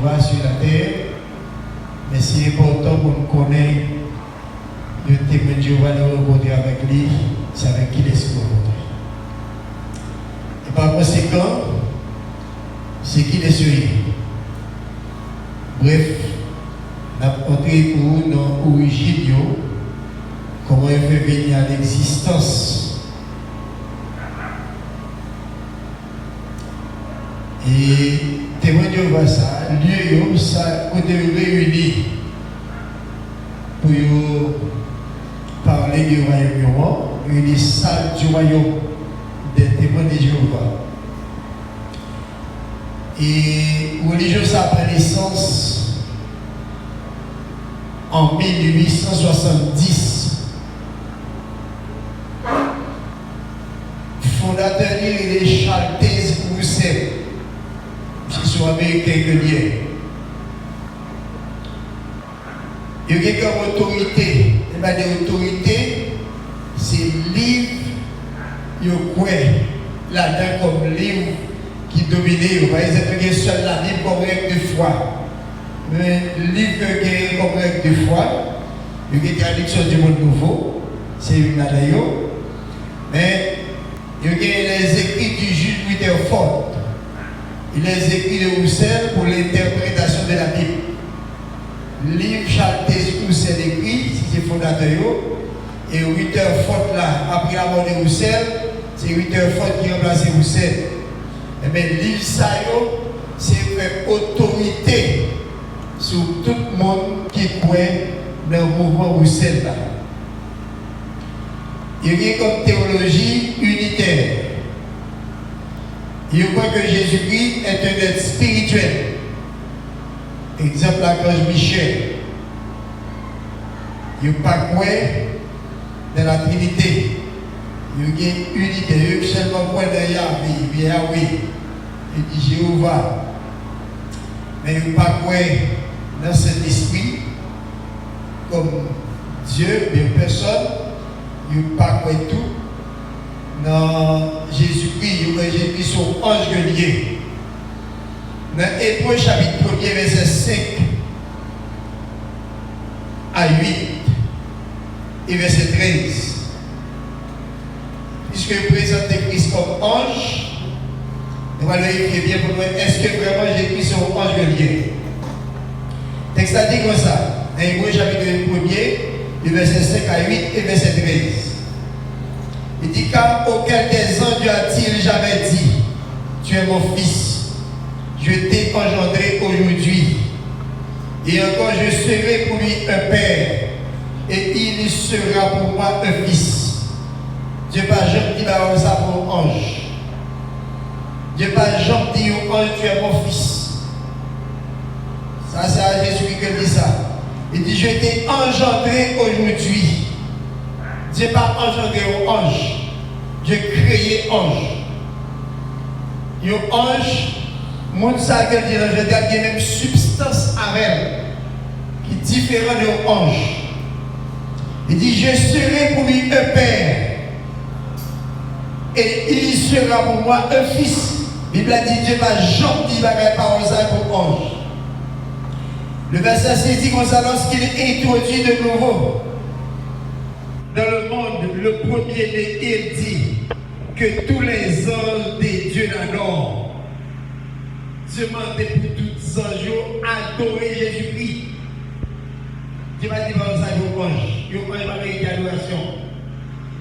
Jéhovah sur la terre, mais c'est important pour nous connaître le témoin de Jéhovah nous rencontrer avec lui, c'est avec qui les se rencontrer. Et par conséquent, c'est qui les suit. Bref, nous avons entré pour nous dans l'origine, comment il fait venir à l'existence. Et témoin de Jéhovah, ça, lieu, ça, côté réuni pour parler du royaume, une salle du royaume des témoins de Jéhovah. Et religion, ça prend naissance en 1870. Fondateur, il est Charles Taze-Russell, qui sont américains que liés. Il y a comme autorité, et bien des autorités, c'est livre, il y a là-dedans comme livre qui domine. Par exemple, il y a seul la Bible comme règle de foi. Mais le livre qui est comme règle de foi, il y a une traduction du monde nouveau, c'est une d'ailleurs. Mais il y a les écrits du juge Rutherford. Il les écrits de Russell pour l'interprétation de la Bible. Le livre Charles Taze-Russell écrit, c'est fondateur. Et Rutherford là, après la mort de Russell, c'est Rutherford qui remplace Russell. Mais le livre ça, c'est une autorité sur tout le monde qui croit dans le mouvement Russell là. Il y a comme théologie unitaire. Il croit que Jésus-Christ est un être spirituel. Exemple, l'archange Michel. Il n'y a pas quoi dans la Trinité. Il y a une unité. Il y a seulement quoi dans Yahweh. Il dit Jéhovah. Mais il n'y a pas quoi dans cet esprit comme Dieu, mais personne. Il n'y a pas quoi tout. Dans Jésus-Christ, il y a Jésus-Christ son ange guerrier. Dans Hébreux chapitre 1er, verset 5 à 8 et verset 13. Puisque présente Christ comme ange, nous allons vérifier bien pour nous, est-ce que vraiment Jésus-Christ son ange guerrier? Le texte a dit comme ça, dans Hébreux chapitre 1er, verset 5 à 8 et verset 13. Il dit, car auquel des anges a-t-il jamais dit, tu es mon fils, je t'ai engendré aujourd'hui, et encore je serai pour lui un père, et il sera pour moi un fils. Dieu pas jamais dit ça pour ange. Dieu pas jamais dit au ange, tu es mon fils. Ça c'est à Jésus qui dit ça. Il dit, je t'ai engendré aujourd'hui. Dieu pas engendré au ange. Dieu créé ange. Yo ange, mon ça que dit l'ange, il y a même substance avec elle, qui est différente de ange. Il dit, je serai pour lui un père, et il sera pour moi un fils. La Bible a dit, Dieu va jamais dire la parole ça pour ange. Le verset 6 dit comme ça, lorsqu'il est introduit de nouveau dans le monde, le premier-né, il dit que tous les anges des dieux d'alors demandaient pour tous les anges adorer Jésus-Christ. Dieu va dire ça aux anges. Ils ont pas mérité adoration.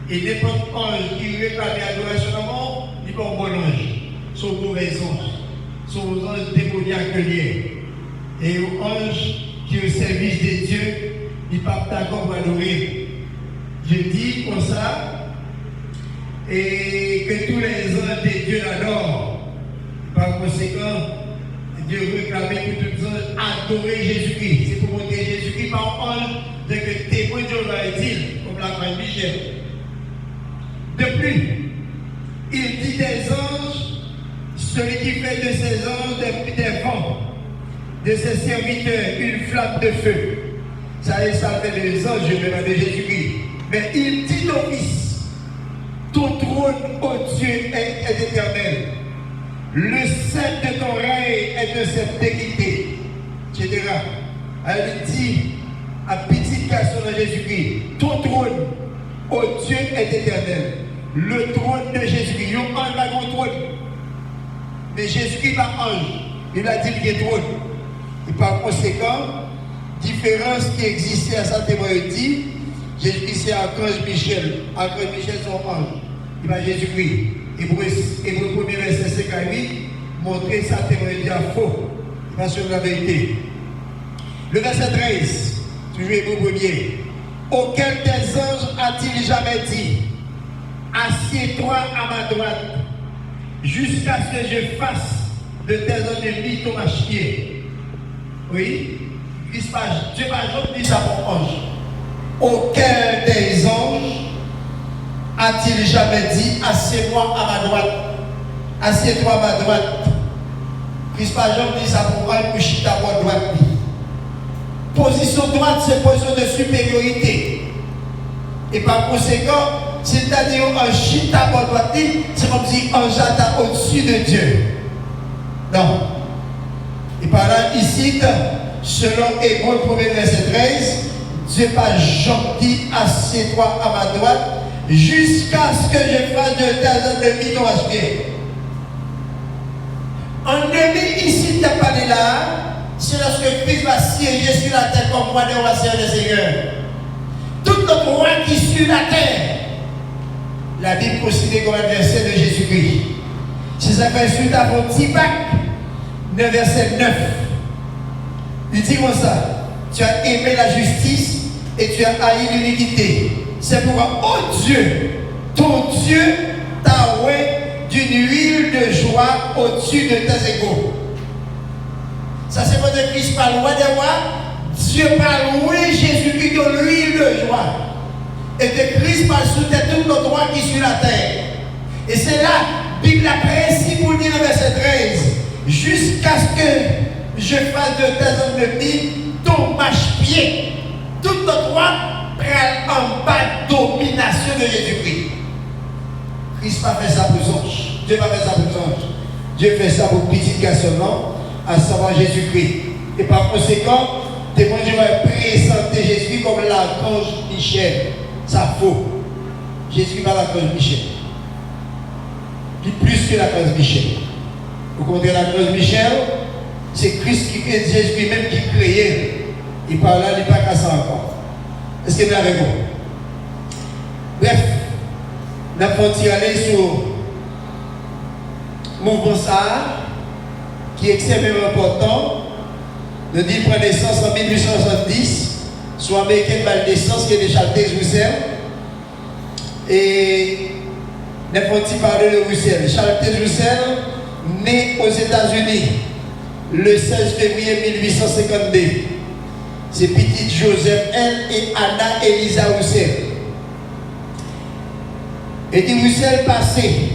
Et n'importe ange qui réclame adoration dans le monde, il n'est pas un bon ange. Sont mauvais anges. Sont aux anges démoniaques liés. Et aux anges qui au service de Dieu, ils ne peuvent pas d'accord pour adorer. Je dis comme ça, et que tous les anges de Dieu l'adorent. Par conséquent, Dieu réclamait que tous les anges adorer Jésus-Christ. C'est pour montrer Jésus-Christ par ange, de que témoin de Dieu va être comme la reine Michel. De plus, il dit des anges, celui qui fait de ces anges des vents, de ses serviteurs une flamme de feu. Ça fait des anges, même de Jésus-Christ. Mais il dit au Fils, ton trône, ô Dieu, est éternel. Le sceptre de ton règne est de cette équité. Elle dit à petit garçon de Jésus-Christ, ton trône, ô Dieu, est éternel. Le trône de Jésus-Christ, il y a un trône. Mais Jésus-Christ va ange. Il a dit qu'il est trône. Et par conséquent, différence qui existait à sa témoignage dit, Jésus-Christ c'est Archange Michel. Archange Michel son ange. Il va Jésus-Christ. Hébreu 1er verset 5 à 8, montrer sa témoignage à faux. Il va sur la vérité. Le verset 13, toujours Hébreu 1er. Auquel des anges a-t-il jamais dit, assieds-toi à ma droite, jusqu'à ce que je fasse de tes ennemis ton marche-pied. Oui, Dieu va jamais dire ça pour ange. Auquel des anges a-t-il jamais dit, assieds-moi à ma droite, assieds-toi à ma droite. Christ va jamais dire ça pour ange, pour chita à droite. Position droite, c'est position de supériorité. Et par conséquent, c'est-à-dire un chita à droite, c'est comme si un jata au-dessus de Dieu. Non. Et par là, ici, selon Hébreu 1er verset 13, Dieu pas gentil, assieds-toi à ma droite, jusqu'à ce que je fasse de tes ennemis ton marche-pied. Un ennemi ici, tu as parlé là, c'est lorsque Christ va siéger sur la terre comme roi des rois, Seigneur des seigneurs. Tout notre roi qui est sur la terre, la Bible considère comme adversaire de Jésus-Christ. C'est ça fait suite à mon petit bac, 9 verset 9. Il dit comme ça, tu as aimé la justice et tu as haï l'iniquité. C'est pourquoi, oh Dieu, ton Dieu t'a oué d'une huile de joie au-dessus de tes égaux. Ça c'est quand Christ parle roi des rois, Dieu parle louer Jésus-Christ de l'huile de joie. Et que Christ parle sous tête tout notre roi qui est sur la terre. Et c'est là, la Bible a précis pour dire le verset 13, jusqu'à ce que je fasse de tes ennemis ton marche-pied. Tout notre roi prend en bas domination de Jésus-Christ. Christ va faire ça pour les anges. Dieu va faire ça pour les anges. Dieu fait ça pour petit garçon, à savoir Jésus-Christ. Et par conséquent, témoin Dieu va présenter Jésus comme l'archange Michel. Ça faux. Jésus va l'archange Michel. Puis plus que l'archange Michel. Vous comprenez l'archange Michel? C'est Christ qui crée Jésus même qui créait. Et par là, il n'est pas cassé encore. Est-ce que vous avez avec moi? Bref, nous avons tiré sur le mouvement ça, qui est extrêmement important. Nous dit qu'il prend naissance en 1870, soit américain de naissance qui est de Charles-Roussel. Et nous avons parlé de Roussel. Charles-Roussel, né aux États-Unis le 16 février 1852. C'est petit Joseph N. et Anna Elisa Roussel. Et dit Roussel passé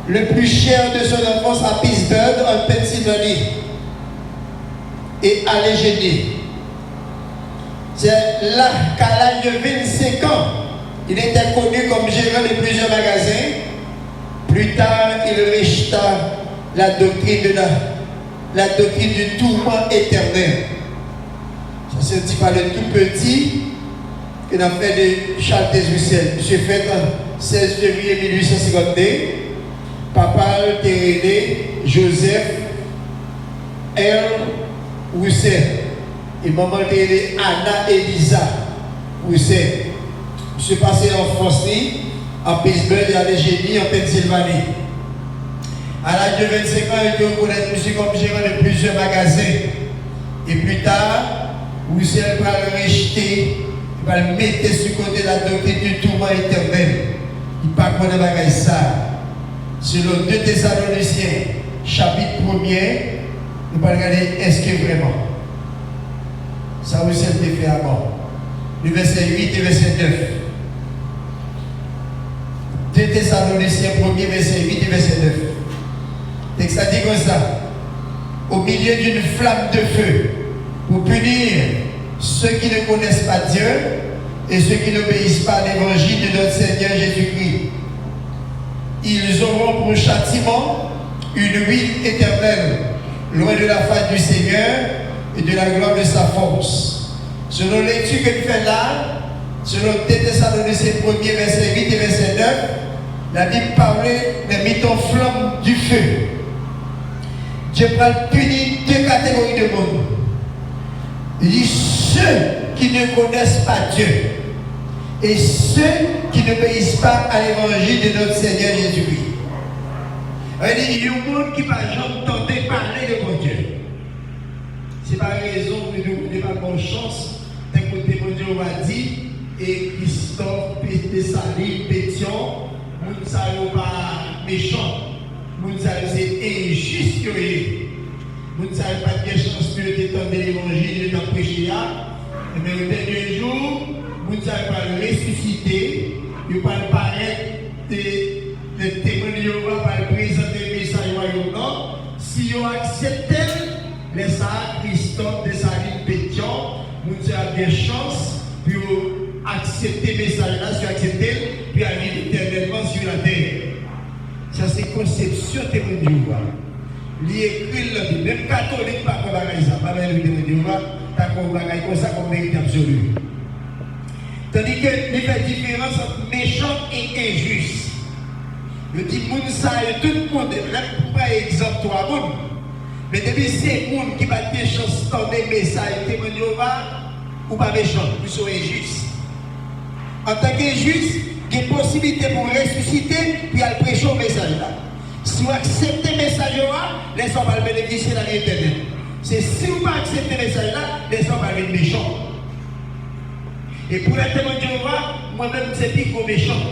le plus cher de son enfance à Pittsburgh, en Pennsylvanie, et à l'Égénie. C'est là qu'à l'âge de 25 ans, il était connu comme gérant de plusieurs magasins. Plus tard, il rejeta la doctrine du tourment éternel. Ça c'est un petit par le tout petit qu'on a fait de Charles Roussel. Monsieur fait le 16 février 1852. Papa Théréné Joseph L. Roussel. Et maman Théréné Anna Elisa Roussel. Monsieur passé en France, à Pittsburgh et à l'Égénie, en Pennsylvanie. À l'âge de 25 ans, il doit connaître monsieur comme gérant de plusieurs magasins. Et plus tard, Roussel va le rejeter, il va le mettre sur le côté de la doctrine du tourment éternel. Il ne va pas connaître bagaille ça. Selon 2 Thessaloniciens, chapitre 1er, nous allons regarder est-ce que vraiment. Ça Roussel était fait avant. Le verset 8 et verset 9. 2 Thessaloniciens 1er, verset 8 et verset 9. Texte a dit comme ça, au milieu d'une flamme de feu, pour punir ceux qui ne connaissent pas Dieu et ceux qui n'obéissent pas à l'évangile de notre Seigneur Jésus-Christ. Ils auront pour châtiment une huile éternelle, loin de la face du Seigneur, et de la gloire de sa force. Selon l'étude que nous faisons là, selon 2 Thessaloniciens 1er, verset 8 et verset 9, la Bible parlait de mettre en flamme du feu. Dieu va punir deux catégories de monde. Il dit ceux qui ne connaissent pas Dieu et ceux qui n'obéissent pas à l'évangile de notre Seigneur Jésus-Christ. Il y a un monde qui ne va jamais tenter parler de mon Dieu. Ce n'est pas raison que nous n'avons pas bonne chance. D'un côté, mon Dieu va dire, et Christophe, Saline, Pétion, nous ne sommes pas méchants. Nous ne sommes pas injustes. Nous ne sommes pas de chance de t'étendre l'évangile et de prêcher. Mais au dernier jour, nous ne sommes pas ressuscités. Nous ne sommes pas paraître les témoins de Jéhovah pour présenter le message au nom. Si vous acceptez les saints Christophe, les Saline, Pétion, nous avons des chances pour accepter le message-là, si vous acceptez, puis aller éternellement sur la terre. Ça, c'est conception témoin de Jéhovah. Il écrit le Bible, même catholique, pas comme ça, pas même le témoin de Jéhovah, t'as comme ça comme vérité absolue. Tandis que il fait différence entre méchant et injuste. Je dis, tout le monde, là, par exemple, toi, monde. Mais depuis c'est le monde qui va te chance de message, témoin de Jéhovah, ou pas méchant, ou sont injustes. En tant qu'injuste, il y a une possibilité pour ressusciter, puis aller prêcher au message là. Si vous acceptez le message là, les hommes vont bénéficier de la vie éternelle. C'est si vous ne pas accepter le message là, les hommes vont être méchants. Et pour les témoins de Jéhovah, moi-même, c'est plus qu'au méchant.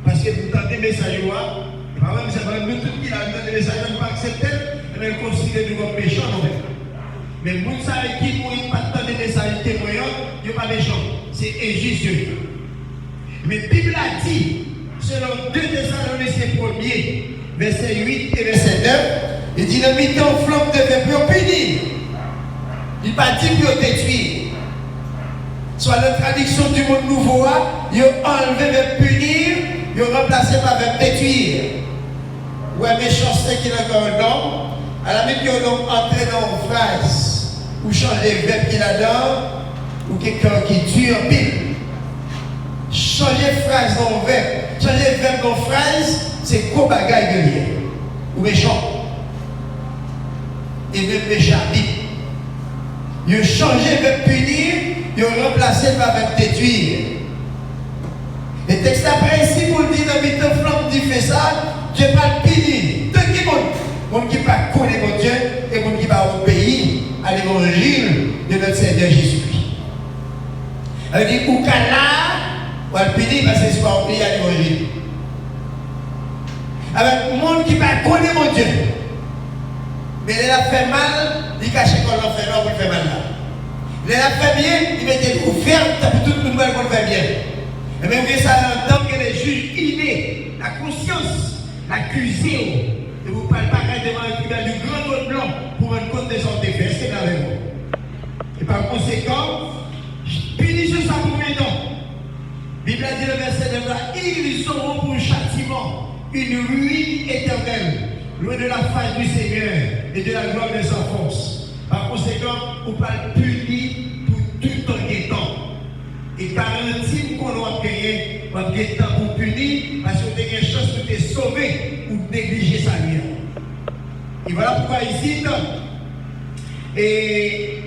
Parce que vous tentez le message là, par exemple, c'est pas nous tous qui l'ont le message là, nous ne pas accepter, mais nous considérons comme méchants. Mais vous savez qui ne pas tant de messages témoignants, ils ne sont pas méchants. C'est injuste. Mais la Bible a dit, selon 2 Thessaloniciens 1er, verset 8 et verset 9, il dit ne mettez en flamme de feu pour punir. Il n'a pas dit pour détruire. Soit la traduction du monde nouveau, il a enlevé le punir, il a remplacé par le détruire. Ouais, méchanceté qui est encore un nom, à la même qu'il a entré dans une phrase, ou changer le verbe qu'il a dedans, ou quelqu'un qui tue en pile. Changer phrase dans le verbe, changer le verbe dans phrase, c'est quoi bagaille de lien ou méchant. Et même méchant. Il a changé le verbe punir, il a remplacé par le verbe détruire. Le texte après ici pour dire dans le flamme du fait ça, Dieu pas punir. Tout le monde qui ne connaît pas mon Dieu et monde qui va obéir à l'évangile de notre Seigneur Jésus-Christ. Elle dit, ou on va le punir parce que c'est pas obéir à l'évangile. Avec le monde qui va connaître mon Dieu. Mais il a fait mal, il cache qu'on l'a fait mal pour le faire mal là. Il a fait bien, il mettait ouverte pour tout le monde qu'on le fait bien. Et même que ça entend que les juges innés, la conscience, l'accusé, ne vous parle pas devant un tribunal du grand vote blanc pour rendre compte de son défait. C'est là avec vous. Et par conséquent, punissez ça pour mes dons. Bible a dit le verset 9 là, ils auront pour châtiment une ruine éternelle, loin de la face du Seigneur et de la gloire de sa force. Par conséquent, on parle puni pour tout en guettant. Et garantie qu'on doit payer en guettant pour punir, parce qu'on a une chance de te sauver ou de négliger sa vie. Et voilà pourquoi ici, et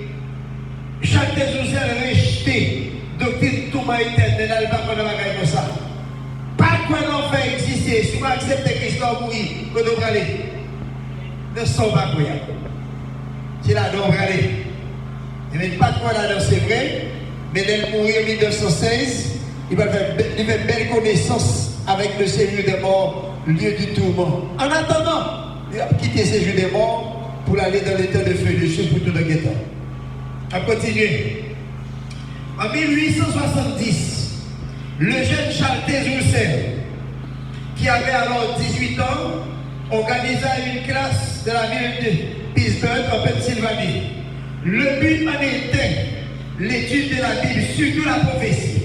chaque désobéissant rejeté, doctrine tout ma éternelle, elle va prendre la bagaille comme ça. Pas quoi l'enfer exister, si vous acceptez Christ en mourir, que nous allons aller. Ne sommes pas quoi. C'est là où on va aller. Et même pas de quoi là, c'est vrai, mais elle mourir en 1916, il va faire une belle connaissance avec le séjour des morts, lieu du tourment. En attendant, il va quitter le séjour des morts pour aller dans l'état de feu de choses pour tout le guettant. On continue. En 1870, le jeune Charles Roussel, qui avait alors 18 ans, organisa une classe de la ville de Pittsburgh en Pennsylvanie. Le but en était l'étude de la Bible, surtout la prophétie.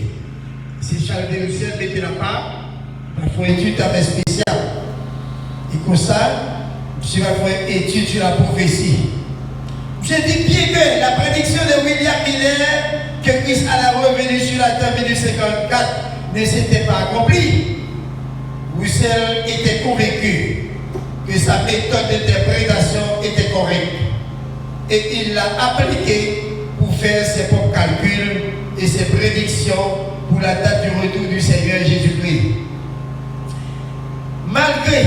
Si Charles Roussel mettait la part, il faut une étude avec spéciale. Et comme ça, je vais faire une étude sur la prophétie. Je dis bien que la millénaire que Christ à la revenu sur la terre en 1954 ne s'était pas accompli, Roussel était convaincu que sa méthode d'interprétation était correcte et il l'a appliquée pour faire ses propres calculs et ses prédictions pour la date du retour du Seigneur Jésus-Christ. Malgré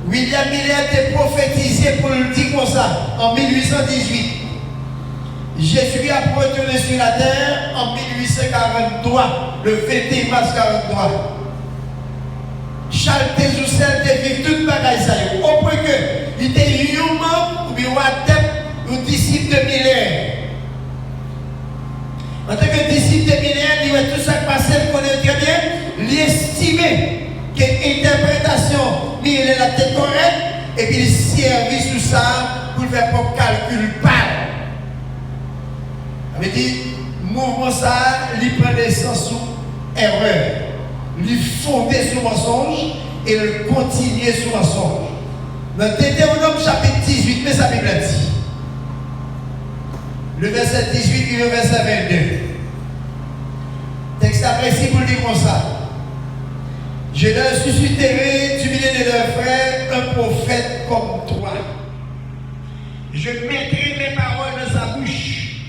William Miller était prophétisé pour le dire comme ça en 1818. Jésus a retourné sur la terre en 1843, le 21 mars 1943. Charles Roussel était vécu toute bagaille ça, au point que il était un membre ou bien un adepte ou disciple de Miller. En tant que disciple de Miller, il voit tout ça passer, il connaît très bien, il estimait que l'interprétation Miller la tête correcte et puis il servit sous ça pour faire propre calcul par. Ça veut dire, mouvement ça, il prend des sens sous erreur. Il fondait sur mensonge et il continuait sur mensonge. Dans Deutéronome chapitre 18, mais sa Bible dit. Le verset 18 et le verset 22. Texte apprécié pour le dire comme ça. Je leur susciterai du milieu de leurs frères un prophète comme toi. Je mettrai mes paroles dans sa bouche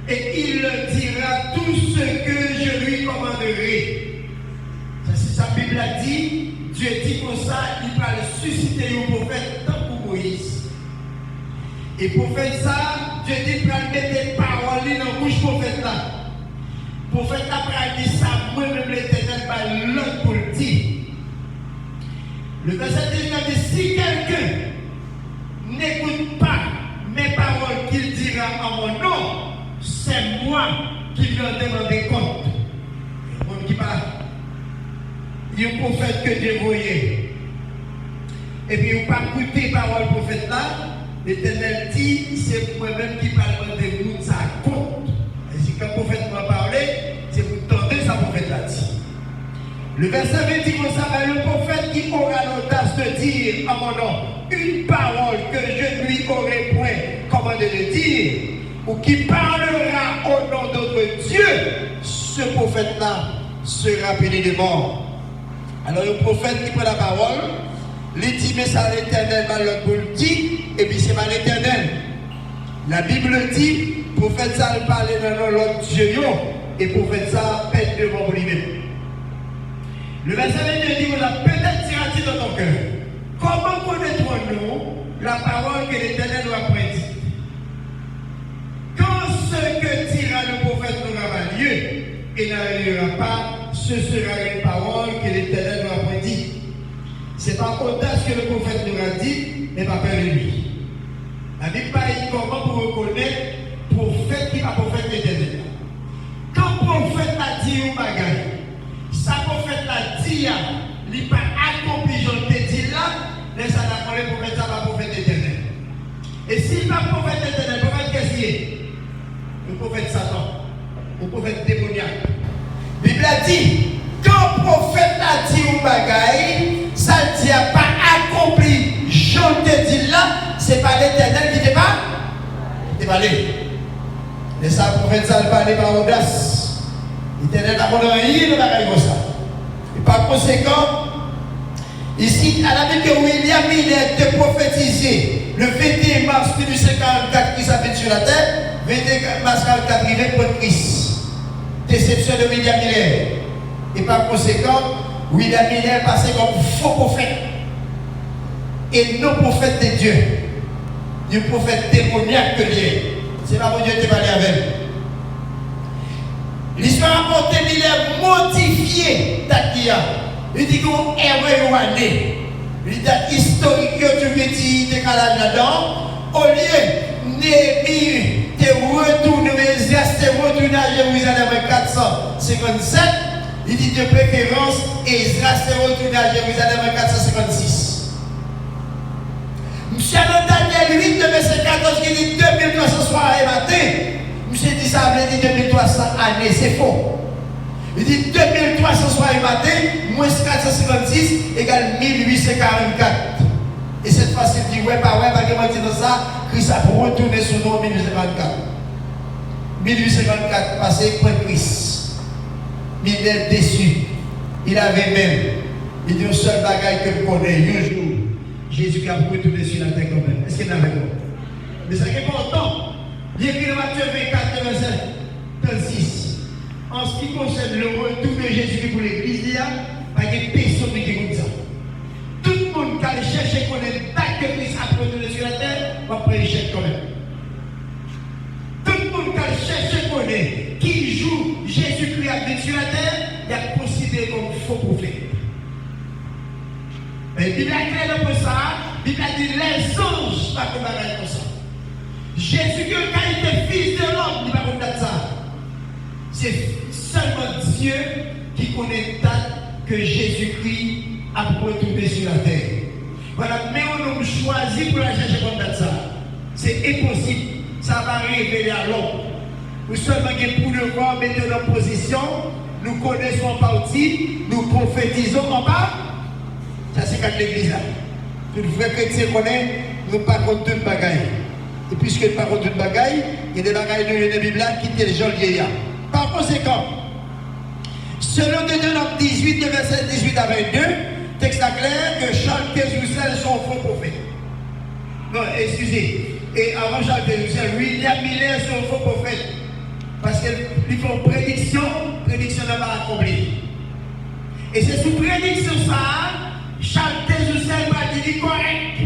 et il leur dira tout ce que je lui commanderai. C'est sa Bible a dit, Dieu dit comme ça, il va le susciter un prophète tant pour Moïse. Et prophète ça, Dieu dit qu'il va mettre des paroles dans la bouche prophète là. Prophète après dit ça, moi-même l'Éternel va l'autre pour le dire. Le verset 19 dit, si quelqu'un n'écoute pas mes paroles qu'il dira en mon nom, c'est moi qui lui en demande compte. Le monde qui parle. Il y a un prophète que Dieu voyait. Et puis, il n'a pas écouté la parole du prophète là. L'Éternel dit, c'est moi-même qui parle de nous, ça compte. Et si quand le prophète m'a parlé, c'est pour tenter ça, le prophète l'a dit. Le verset 20 dit comme ça, le prophète qui aura l'audace de dire en mon nom une parole que je ne lui aurai point commandé de dire, ou qui parlera au nom de notre Dieu, ce prophète-là sera puni de mort. Alors le prophète qui prend la parole, il dit mais ça l'Éternel va le dire, et puis c'est pas l'Éternel. La Bible dit, prophète ça il parle dans l'autre Dieu, et prophète ça pète devant lui-même. Le verset 22 dit, peut-être tira-t-il dans ton cœur. Comment connaîtrons-nous la parole que l'Éternel nous a prédite? Quand ce que dira le prophète n'aura pas lieu, et n'arrivera pas, ce sera une parole que l'Éternel nous a prédite. Ce n'est pas audace que le prophète nous a dit, mais pas peur de lui. La Bible parle comment pour reconnaître prophète qui n'est pas prophète l'Éternel. Quand le prophète a dit un bagage, sa prophète l'a dit, il n'a pas accompli, je te dis là, laisse à la parole, le prophète ça va prophète éternel. Et s'il n'est pas prophète éternel, le prophète qu'est-ce qu'il est? Le prophète Satan, le prophète démoniaque. La Bible a dit, quand le prophète a dit un bagaille, ça ne dit pas accompli, je te dis là, ce n'est pas l'éternel qui n'est pas allé. Laisse à la prophète ça parler par audace. L'Éternel n'a pas rien de bagaille comme ça. Et par conséquent, ici, à la Bible que William Miller était prophétisé le 21 mars 1844 qui s'appelle sur la terre, 21 mars 1944, il vient pour Christ. Déception de William Miller. Et par conséquent, William Miller passait comme faux prophète. Et non prophète de Dieu. Du prophète démoniaque que lié. C'est pas mon Dieu qui parlé avec lui. L'histoire rapportée, il est modifié d'Akia. Il dit qu'on est éloigné. Il date historique que tu veux dire décalage là-dedans. Au lieu Néhémie de retourner, Esdras de retourner à Jérusalem en 457, il dit de préférence Esdras de retourner à Jérusalem en 456. Monsieur Daniel 8, verset 14, qui dit 2300 soirées matin. Monsieur dit ça, il dit 2300 années, c'est faux. Il dit 2300 soirées matin, moins 456 égale 1844. Et cette fois-ci, il dit ouais, pas ouais, pas que dans ça, Christ a retourné sur nous en 1844. 1854, passé point Christ. Il est déçu. Il avait même. Il dit un seul bagage que je connais. Un jour, Jésus a retourné sur la terre quand même. Est-ce qu'il est avec moi? Mais c'est important. Il écrit dans Matthieu 24, verset 36. En ce qui concerne le retour de Jésus pour l'église, il y a pas de personne qui dit ça. Tout le monde qui a cherché qu'on ait date que Christ a retourné sur la terre, va prendre échec quand même. Tout le monde qui a cherché qu'on ait qui joue Jésus-Christ a venu sur la terre, il a considéré comme faux prophète. Mais la Bible a clair pour ça, la Bible a dit les anges pas comme ça. Jésus qui a été fils de l'homme, il va comme ça. C'est seulement Dieu qui connaît date que Jésus-Christ a retourné sur la terre. Voilà, mais on a choisi pour la chercher comme ça. C'est impossible. Ça va révéler à l'homme. Nous seulement pour le voir, mettons en position, nous connaissons en partie, nous prophétisons en bas. Ça c'est quand l'église là. Tout vrai chrétien connaît, nous ne parlons pas contre toute bagaille. Et puisque nous ne parlons pas contre toute bagaille, il y a des bagailles de la Bible là qui étaient les gens vieillards. Par conséquent, selon Deutéronome 18, de verset 18 à 22, texte clair que Charles Tézoussel sont faux prophètes. Non, excusez. Et avant Charles Tézoussel, William Miller sont faux prophètes. Parce qu'ils font prédiction n'a pas accompli. Et c'est sous prédiction ça, Charles Tézoussel va dire correct.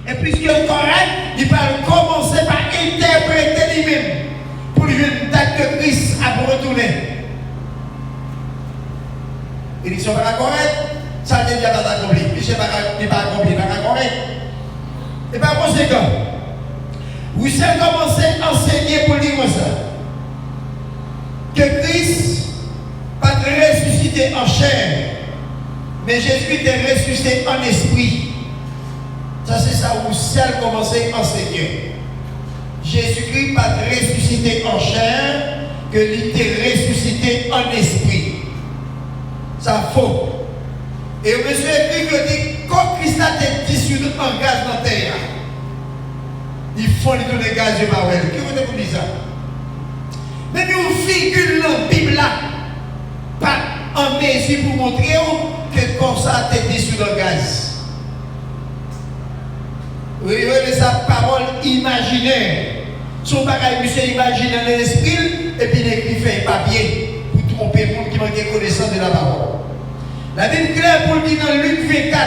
Et puisque correct, il va commencer par interpréter lui-même. Pour lui une date que Christ a retourné. Il dit, si on va correct, ça ne dit pas accompli. Puis c'est pas accompli, pas correct. Et par conséquent, vous savez commencer à enseigner pour dire ça. Que Christ pas ressuscité en chair, mais Jésus est ressuscité en esprit. Ça c'est ça où vous savez commencer à enseigner. Jésus-Christ pas ressuscité en chair, que il était ressuscité en esprit. Ça faux. Et monsieur écrit que dit, quand Christ a été dissous en gaz dans la terre, il faut lui donner gaz de Mawel. Qui vous dit ça? Mais nous figure dans la Bible là, pas en mesure pour montrer que comme ça a été dissous dans le gaz. Oui, oui, sa parole imaginaire. Son bagage, monsieur imaginaire dans l'esprit, et puis il écrit fait un papier pour tromper le monde qui manque connaissance de la parole. La Bible claire pour le dire dans Luc 24,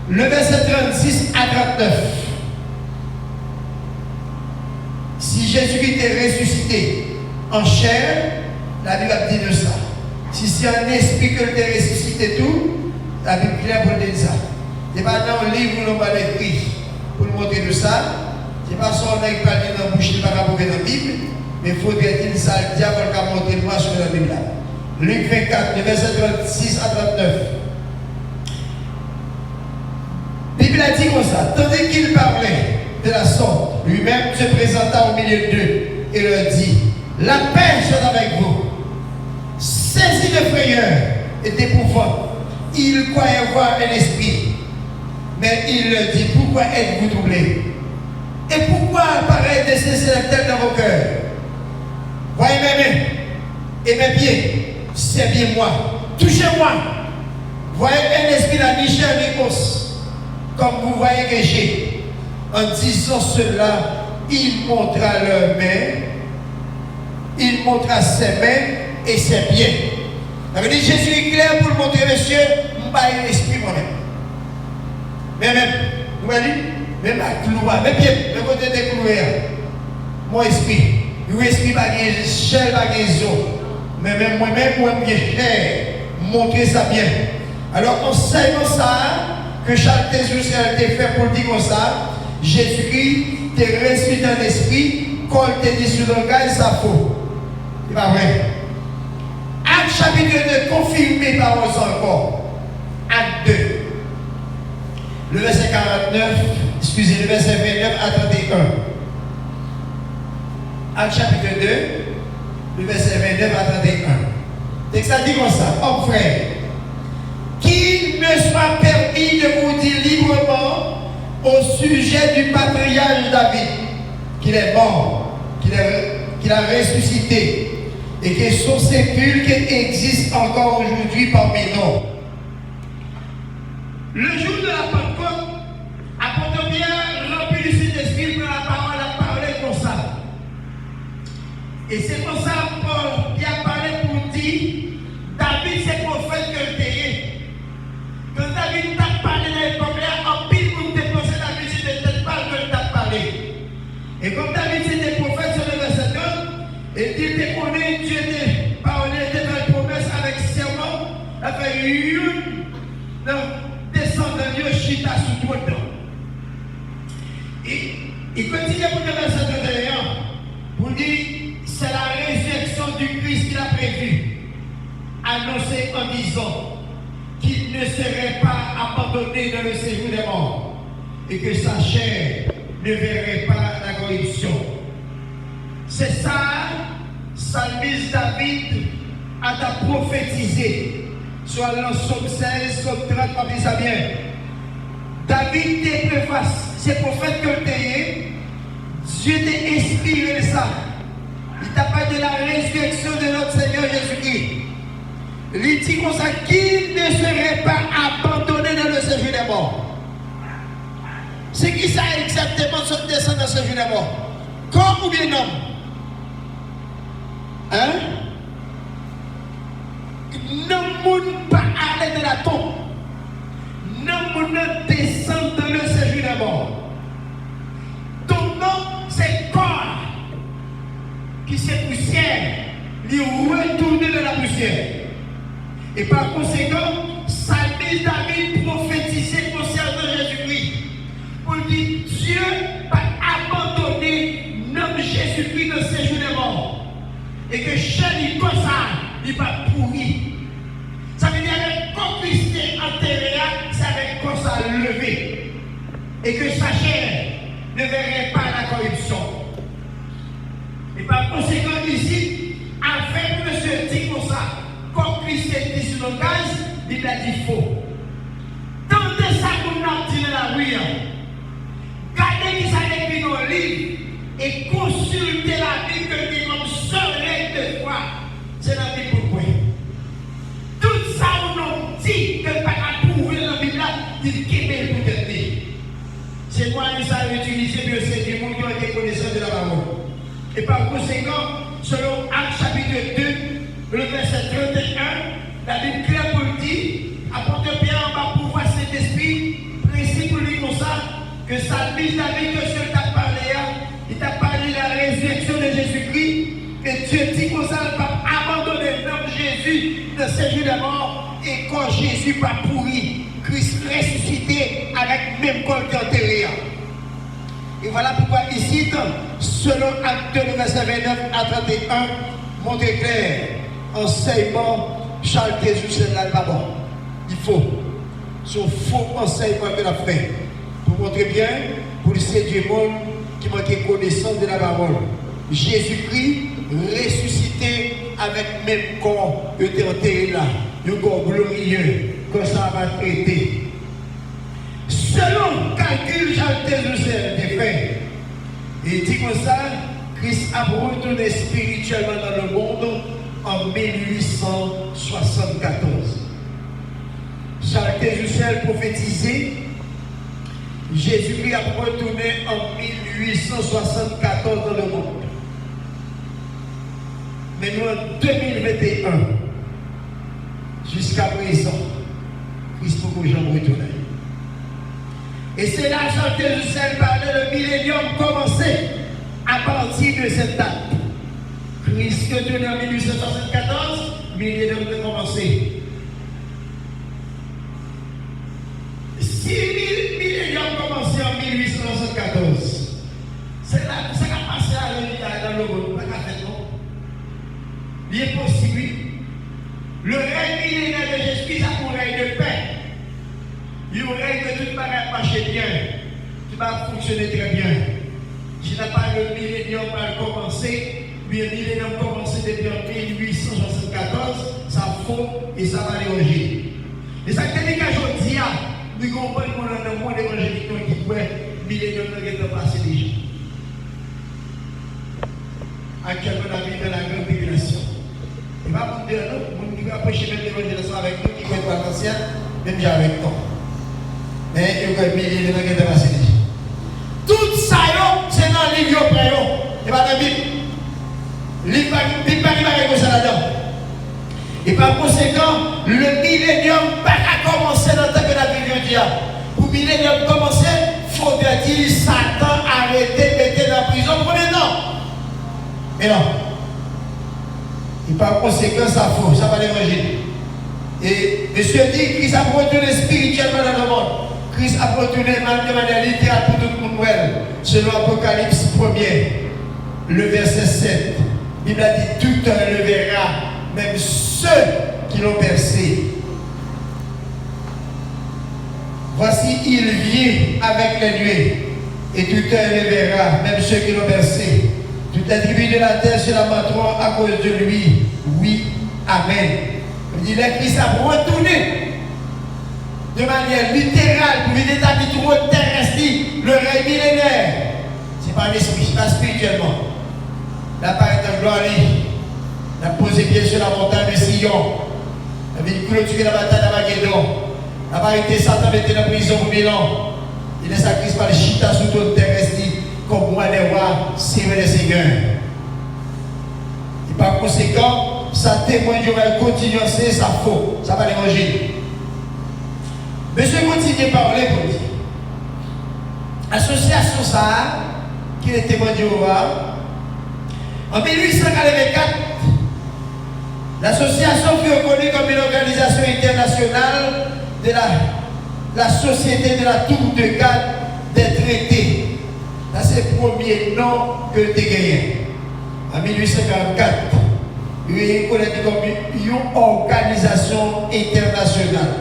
le verset 36 à 39. Si Jésus était ressuscité en chair, la Bible a dit de ça. Si c'est un esprit que tu es ressuscité tout, la Bible claire pour dire ça. Ce n'est pas dans le livre où l'on va l'écrire pour nous montrer de ça. Ce n'est pas son nez qui parle dans la bouche, il ne va pas dans la Bible, mais il faudrait-il ça, le diable qui a montré moi sur la Bible là. Luc 24, le verset 36 à 39. La Bible a dit comme ça, tandis qu'il parlait de la sorte, lui-même se présenta au milieu d'eux et leur dit, la paix soit avec vous. Saisi de frayeur et d'épouvante, il croyait voir un esprit, mais il leur dit, pourquoi êtes-vous troublés? Et pourquoi apparaît des sélecteurs dans vos cœurs? Voyez mes mains et mes pieds. C'est bien moi. Touchez-moi. Voyez un esprit la ni chair ni os, comme vous voyez que j'ai. En disant cela, il montra leurs mains, il montra ses mains et ses pieds. Ça veut dire Jésus est clair pour le montrer, monsieur, je pas un esprit moi-même. Mais même, vous voyez, même à clouer, même pied, le côté de clouer, mon esprit, le esprit pas de chair, pas de os. Mais même moi-même, moi, bien cher, montrer ça bien. Alors, enseignons ça, que chaque Jésus a été fait pour dire comme ça, Jésus-Christ t'est ressuscité dans l'esprit, quand il t'est dit sur le gars, ça faux. C'est pas vrai. Acte chapitre 2, confirmé par vos encore. Acte 2. Le verset 49, excusez, le verset 29 à 31. Acte chapitre 2. Le verset 29 à 31. Texte ça dit comme ça, homme frère, qu'il me soit permis de vous dire librement au sujet du patriarche David, qu'il est mort, qu'il est qu'il a ressuscité et que son sépulcre existe encore aujourd'hui parmi nous. Le jour de la Pentecôte, apôtre Pierre, rempli du Saint-Esprit, pour la parole, a parlé comme ça. Et c'est comme ça Paul qui a parlé pour dire, David c'est prophète que le pays. Quand David t'a parlé dans l'époque là, en pile pour te penser David c'était peut-être pas que t'a parlé. Et comme David c'était prophète sur le verset 2, et il te connaît, Dieu te parlé, te fait une promesse avec serment, avec une descendant de chita sous toi. Et il continue pour le verset 21 pour dire c'est la résurrection du Christ qu'il a prévu, annoncé en disant qu'il ne serait pas abandonné dans le séjour des morts et que sa chair ne verrait pas la corruption. C'est ça, Psalmiste David a prophétisé sur l'ensemble 16, sur 30, rappelez ça bien. David était préface, c'est prophète que tu es, Dieu t'a inspiré ça. Il t'a parlé de la résurrection de notre Seigneur Jésus-Christ. Il dit comme ça qu'il ne serait pas abandonné dans le séjour des morts. C'est qui ça exactement son descend dans le séjour des morts? Corps ou bien homme? Hein? Non, moun pas aller de la tombe. Non, moun descend dans le séjour des morts. Ton nom, c'est corps qui c'est poussière, il retourne de la poussière. Et par conséquent, Psalmiste David prophétisait concernant Jésus-Christ. Pour dire Dieu va abandonner notre Jésus-Christ dans ces jours des morts. Et que chaque comme ça, il va pourrir. Ça veut dire avec comme Christ est enterré, c'est avec comme ça levé. Et que sa chair ne verrait pas la corruption. Et par conséquent, ici, avec M. dit comme ça, comme Christ est dit sur le gaz, il a dit faux. Tentez ça pour nous dire dans la rue. Gardez qui ça écrit dans le livre et consultez la Bible que dit comme seule règle de foi. C'est la Bible pour quoi? Tout ça, on nous dit que pas approuver la Bible là, il quitte pour te dire. C'est quoi que ça a utilisé, mais c'est du monde qui a été connaissant de la parole. Et par conséquent, selon Actes chapitre 2, le verset 31, la Bible claire pour le dire, apôtre Pierre va pouvoir cet esprit précis pour lui comme ça, que Psalmiste David que ce t'a parlé, il t'a parlé de la résurrection de Jésus-Christ, que Dieu dit comme ça, il va abandonner l'homme Jésus de ces jours de mort, et quand Jésus va pourrir, Christ ressuscité avec même corps d'enterré. Et voilà pourquoi ici, selon Acte 2, verset 29 à 31, montre clair, enseignement, Charles Jésus, c'est là pas bon. Il faut. Son faux enseignement que l'a fait. Pour montrer bien, pour le séduire du monde qui manque connaissance de la parole. Jésus-Christ ressuscité avec même corps, il était enterré là, un corps glorieux, que ça va traiter. Selon calcul, Charles Jésus, c'est fait. Il dit comme ça, Christ a retourné spirituellement dans le monde en 1874. Charles Jésus prophétisé, Jésus-Christ a retourné en 1874 dans le monde. Mais nous en 2021, jusqu'à présent, Christ pour que les gens retournent. Et c'est là que Jésus parlait, le millénium commençait à partir de cette date. Christ retourné en 1874, millénium a commencé. Si millénium commençait en 1874, c'est là que ça a passé dans le monde, pas qu'à faire non. Il est possible. Le règne millénaire de Jésus, ça pour règne de paix. Il règne que tout va marcher bien, tout va fonctionner très bien. Je n'ai pas le millénium va commencer, mais le millénium commencé depuis en 1874, ça faut et ça va déroger. Et ça veut dire qu'aujourd'hui, nous comprenons qu'on a un monde évangélique qui dit que le millénium n'a pas passé déjà. Actuellement, même j'ai avec toi. Mais il y a un millier de gens qui ont passé. Tout ça, c'est dans le livre près. Et pas dans la Bible. Il n'y a pas de ça là-dedans. Et par conséquent, le millénium n'a pas commencé dans le temps que la Bible dit. Pour le millénium commencer, il faut dire Satan arrêtez, mettez dans la prison pour les noms. Mais non. Et par conséquent, ça faut, ça va l'évangile. Et monsieur dit, Christ a retourné spirituellement dans le monde. Christ a retourné de manière littérale pour tout le monde. Selon Apocalypse 1er, le verset 7. La Bible a dit, tout un le verra, même ceux qui l'ont percé. Voici, il vient avec les nuées, et tout un le verra, même ceux qui l'ont percé. Toute la tribu de la terre se lamenteront à cause de lui. Oui, amen. Il dit, le Christ a retourné de manière littérale pour venir établir tout le terrestre, le règne millénaire. Ce n'est pas l'esprit, c'est pas spirituellement. La part de gloire, la posé pied sur la montagne de Sion. La vie clôturer la bataille d'Armageddon. La parité Satan était dans la prison pour 1000 ans. Il est sacrifié par le chita sous tout le terrestre, comme moi les rois, c'est le Seigneur. Et par conséquent, ça témoigne de continuer, ça faux. Ça va l'évangile. Monsieur continue à parler pour dire. Association ça, qui est témoin de Jéhovah, en 1844, l'association fut reconnue comme une organisation internationale de la Société de la Tour de Garde des traités. Ça, c'est le premier nom que tu as gagné. En 1844, il est reconnu comme une organisation internationale.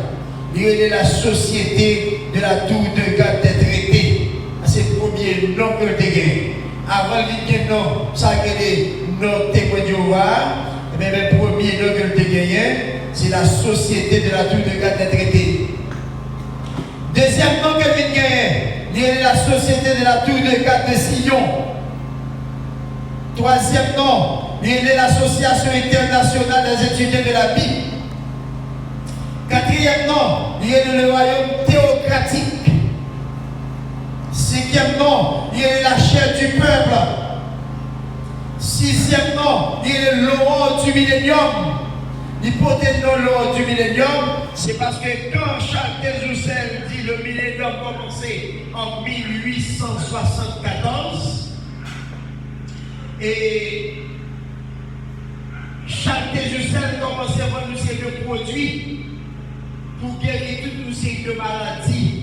Il est la Société de la Tour de Garde des traités. C'est le premier nom que tu as gagné. Avant le nom, ça a été nom témoin de Jéhovah. Mais le premier nom que tu as gagné, c'est la Société de la Tour de Garde des traités. Deuxième nom que tu as gagné, il y a la Société de la Tour de Garde de Sion. Troisième nom, il y a l'Association internationale des étudiants de la Bible. Quatrième nom, il y a le Royaume théocratique. Cinquième nom, il y a la chair du peuple. Sixième nom, il y a l'aurore du millénium. L'hypothèse de l'aurore du millénium, c'est parce que quand Charles Desoussel dit le millénium commençait en 1874, et Charles Desoussel commençait à vendre une série de produits pour guérir toute une série de maladies.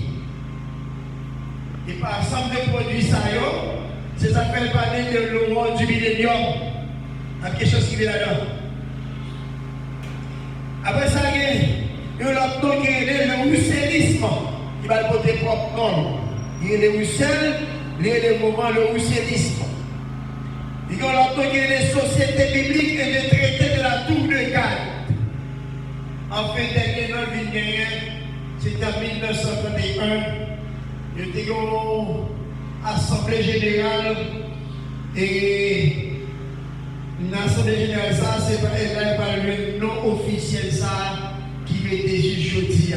Et par ensemble de produits, ça c'est ça fait parler de l'aurore du millénium. Il y a quelque chose qui vient là-dedans. Après ça, il y a l'autre nom qui est le roussellisme, qui va le porter propre nom. Il y a le roussel, il y a le moment, le roussellisme. Il y a l'autre nom qui est les sociétés bibliques et les traités de la Tour de Garde. Enfin, dernier nom qui c'était en 1931. Il y a une assemblée générale et une assemblée générale, ça c'est par le nom officiel ça qui était jeudi.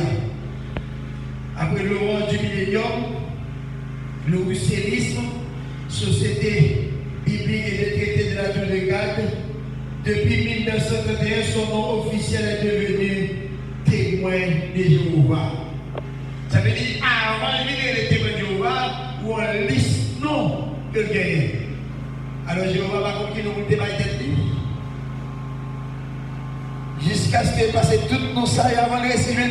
Après l'aurore du millénium, le roussellisme, société biblique et les traités de la Tour de Garde, depuis 1931, son nom officiel est devenu témoin de Jéhovah. Ça veut dire, avant de venir les témoins de Jéhovah, ou on liste non que le gagne. Alors Jéhovah va continuer nous débat tête jusqu'à ce que passe tout nos ça avant de recevoir un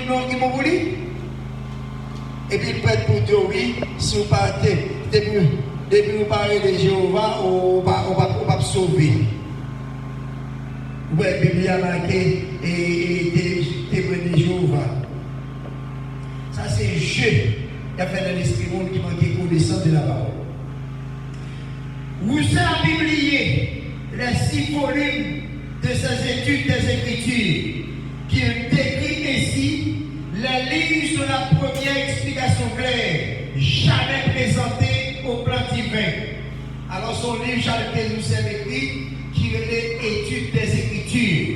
nom qui m'a voulu. Et puis prêt pour dire oui, si vous partez, depuis vous parlez de Jéhovah, on va sauver. Oui, la Bible a marqué et témoin de Jéhovah. Ça c'est un jeu qui a fait dans l'esprit monde qui manquait connaissance de la parole. Roussel a publié les 6 volumes de ses études des Écritures qui décrit ainsi les lignes sur la première explication claire, jamais présentée au plan divin. Alors son livre, Charles Roussel écrit, qui est l'étude des Écritures.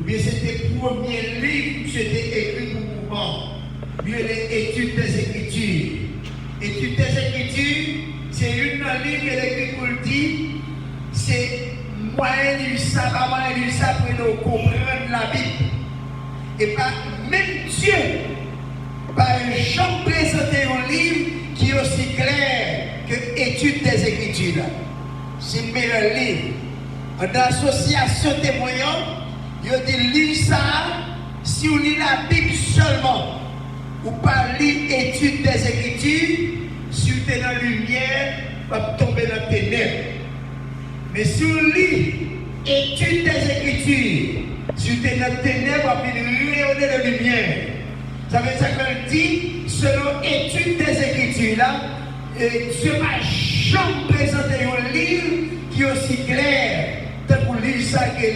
ou bien c'était le premier livre qui était écrit pour le mouvement. Lui, les études des Écritures. Études des Écritures, c'est une livre que l'Écriture dit, c'est moyen de ça, comment de ça pour nous comprendre la Bible. Et pas même Dieu, par jamais présenté un livre qui est aussi clair que l'étude des Écritures. C'est le meilleur livre. En association témoignant, il dit lire ça, si on lit la Bible seulement, ou pas lire l'étude des Écritures, si vous êtes dans la lumière, vous va tomber dans les ténèbres. Mais si on lit l'étude des Écritures, si vous êtes dans les ténèbres, vous allez rayonner la lumière. Ça veut dire qu'on dit, selon l'étude des Écritures, là, Dieu m'a jamais présenté un livre qui est aussi clair pour lire ça que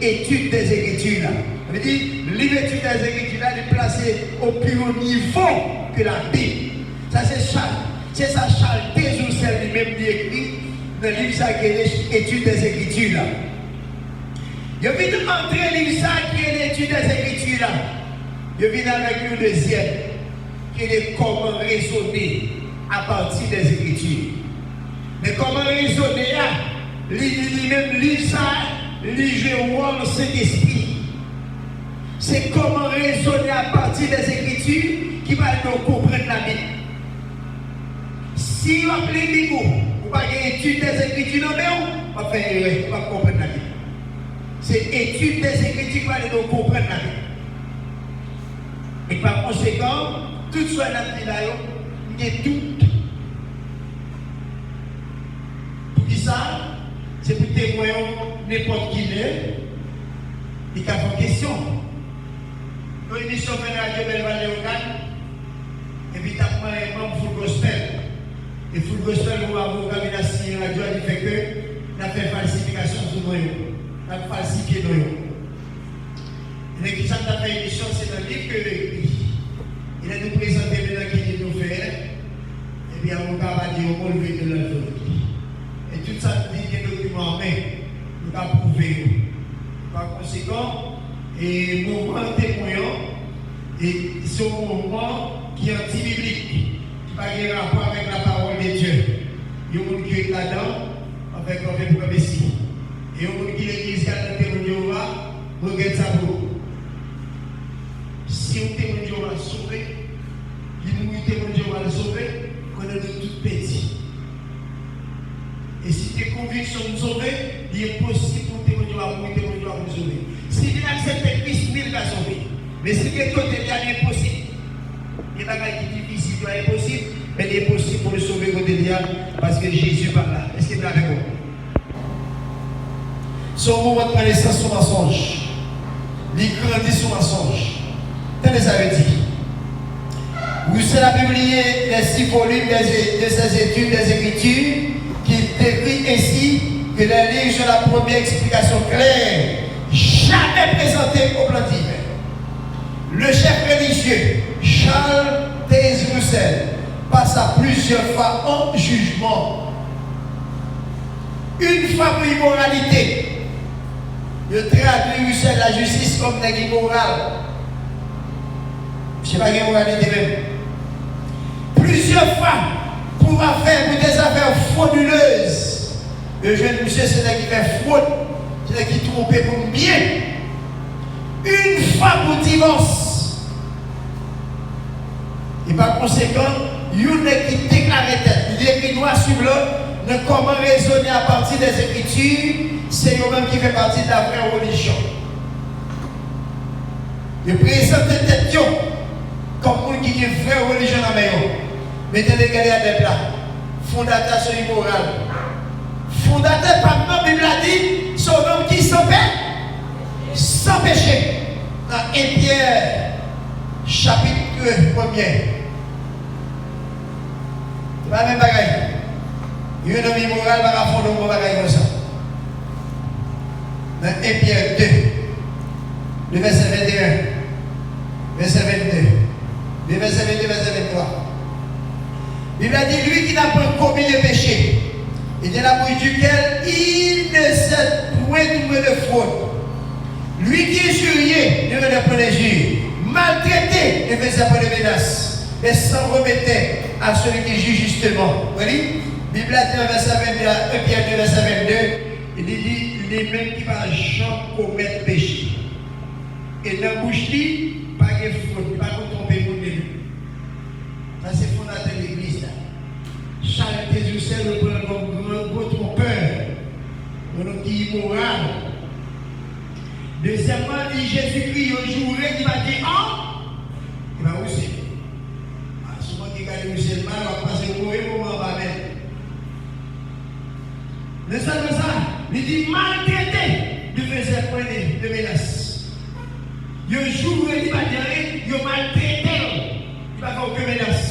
l'étude des Écritures. Ça veut dire, livre l'étude des Écritures est placé au plus haut niveau que la Bible. Ça, c'est Charles. C'est ça, Charles Tézoussel lui-même qui écrit dans le livre ça qui est l'étude des Écritures. Il vient entrer le livre ça qui est l'étude des Écritures. Il vient avec le deuxième qui est comment raisonner à partir des Écritures. Mais comment raisonner lui-même livre ça, livre au Saint-Esprit. C'est comment raisonner à partir des Écritures qui va nous comprendre la Bible. Si on appelle les Bible, vous ne pouvez pas étude des Écritures, non, mais on va faire erreur, on va comprendre la Bible. C'est étude des Écritures qui va nous comprendre la Bible. Et par conséquent, tout soit dans le là, il y a tout. Pour qui ça? C'est pour témoigner n'importe qui est. Il y a une question. Nous émission de Radio Belle-Vallée et puis tu as un membre Full Gospel. Et Full Gospel, vous avez la signé radio, il fait que nous avons fait falsification sur nous. Nous avons falsifié nous. Et qui ça t'a fait émission, c'est un livre que l'écrit. Il a nous présenté maintenant qu'il nous fait. Et bien, on va dire au monde de l'autre. Et tout ça dit qu'il y a des documents en main. Nous avons prouvé. Par conséquent, et mouvement témoignant, et c'est un mouvement qui est anti-biblique, qui n'a pas de rapport avec la parole de Dieu. Il y a des gens qui est là-dedans, avec le prophétie. Et il y a des gens qui l'église qui a le témoin de Jéhovah, regarde ça pour vous. Si on témoin de Jéhovah sauvé, il nous témoin de Jéhovah sauvé, on est de tout petit. Et si tes convictions nous sauvent, il est possible pour témoin de Jéhovah nous sauver. Si tu acceptes Christ, il va sauver. Mais si tu es côté, il est impossible. Il n'y a pas qui difficile, il est impossible, mais il est possible pour le sauver côté de parce que Jésus parle là. Est-ce que tu es avec moi? Son moment de connaissance, son mensonge. Il grandit son mensonge. Tenez ça veut dire. Roussel a publié les 6 volumes de ses études des Écritures qui décrit ainsi que les livres sont la première explication claire jamais présentée au plan divin. Le chef religieux Charles Tézoussel passa plusieurs fois en jugement. Une fois pour immoralité, il traduit Roussel la justice comme des immorales. Je ne sais pas quelle moralité même. Plusieurs fois pour des affaires frauduleuses. Le jeune monsieur, c'est là qui fait fraude, c'est là qui trompe pour bien. Une fois pour divorce. Et par conséquent, il y en a qui déclare tête. Il écrit noir sur l'autre, comment raisonner à partir des Écritures, c'est eux-mêmes qui fait partie de la vraie religion. Il présente tête comme un qui est vraie religion dans la maison. Mettez les gars à des plats. Fondateur sur l'immoral. Fondateur par la Bible a dit, son homme qui sans paix, sans péché. Dans 1 Pierre, chapitre 1er. C'est pas la même bagaille. Il y a un homme immoral qui va fondre un bagaille comme ça. Dans 1 Pierre 2, le verset 21, verset 22, le verset 22, verset 23. Il a dit, lui qui n'a pas commis le péché, et de la bouche duquel il ne s'est point trouvé de fraude. Lui qui est jurié devait le prendre injure, maltraité et faisait pour les menaces, et s'en remettait à celui qui juge justement. Vous voyez? Bible a dit en verset 22, 1 Pierre 2, verset 22, il dit les mêmes qui par Jean commettent péché. Et dans la bouche, pas de faute, pas de tromper pour lui. Ça, c'est fondateur de l'église. Charles Jésus, le prend comme gros trompeur, un qui est immoral. Deuxièmement, dit Jésus-Christ, un jour, il va dire il va aussi. Souvent, il va dire c'est le mal, on va passer au mauvais moment, on va mettre. Mais ça, il dit maltraité, il faisait point de menaces. Il joue, il va dire, il maltraité, il va faire aucune menace.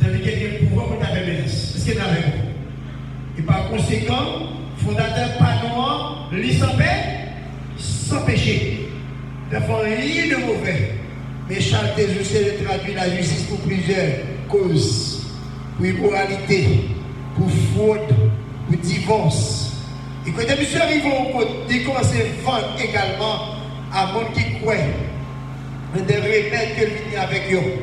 Tandis qu'il y a un pouvoir pour faire menace. Est-ce qu'il y a avec vous? Et par conséquent, fondateur pas noir, lit sans paix, sans péché. Il ne faut rien de mauvais. Mais Charles Tézoussé traduit la justice pour plusieurs causes. Pour immoralité, pour fraude, pour divorce. Et quand les monsieur arrive au côté, il commence à vendre également à monde qui croit. Mais des remèdes que lui avec eux.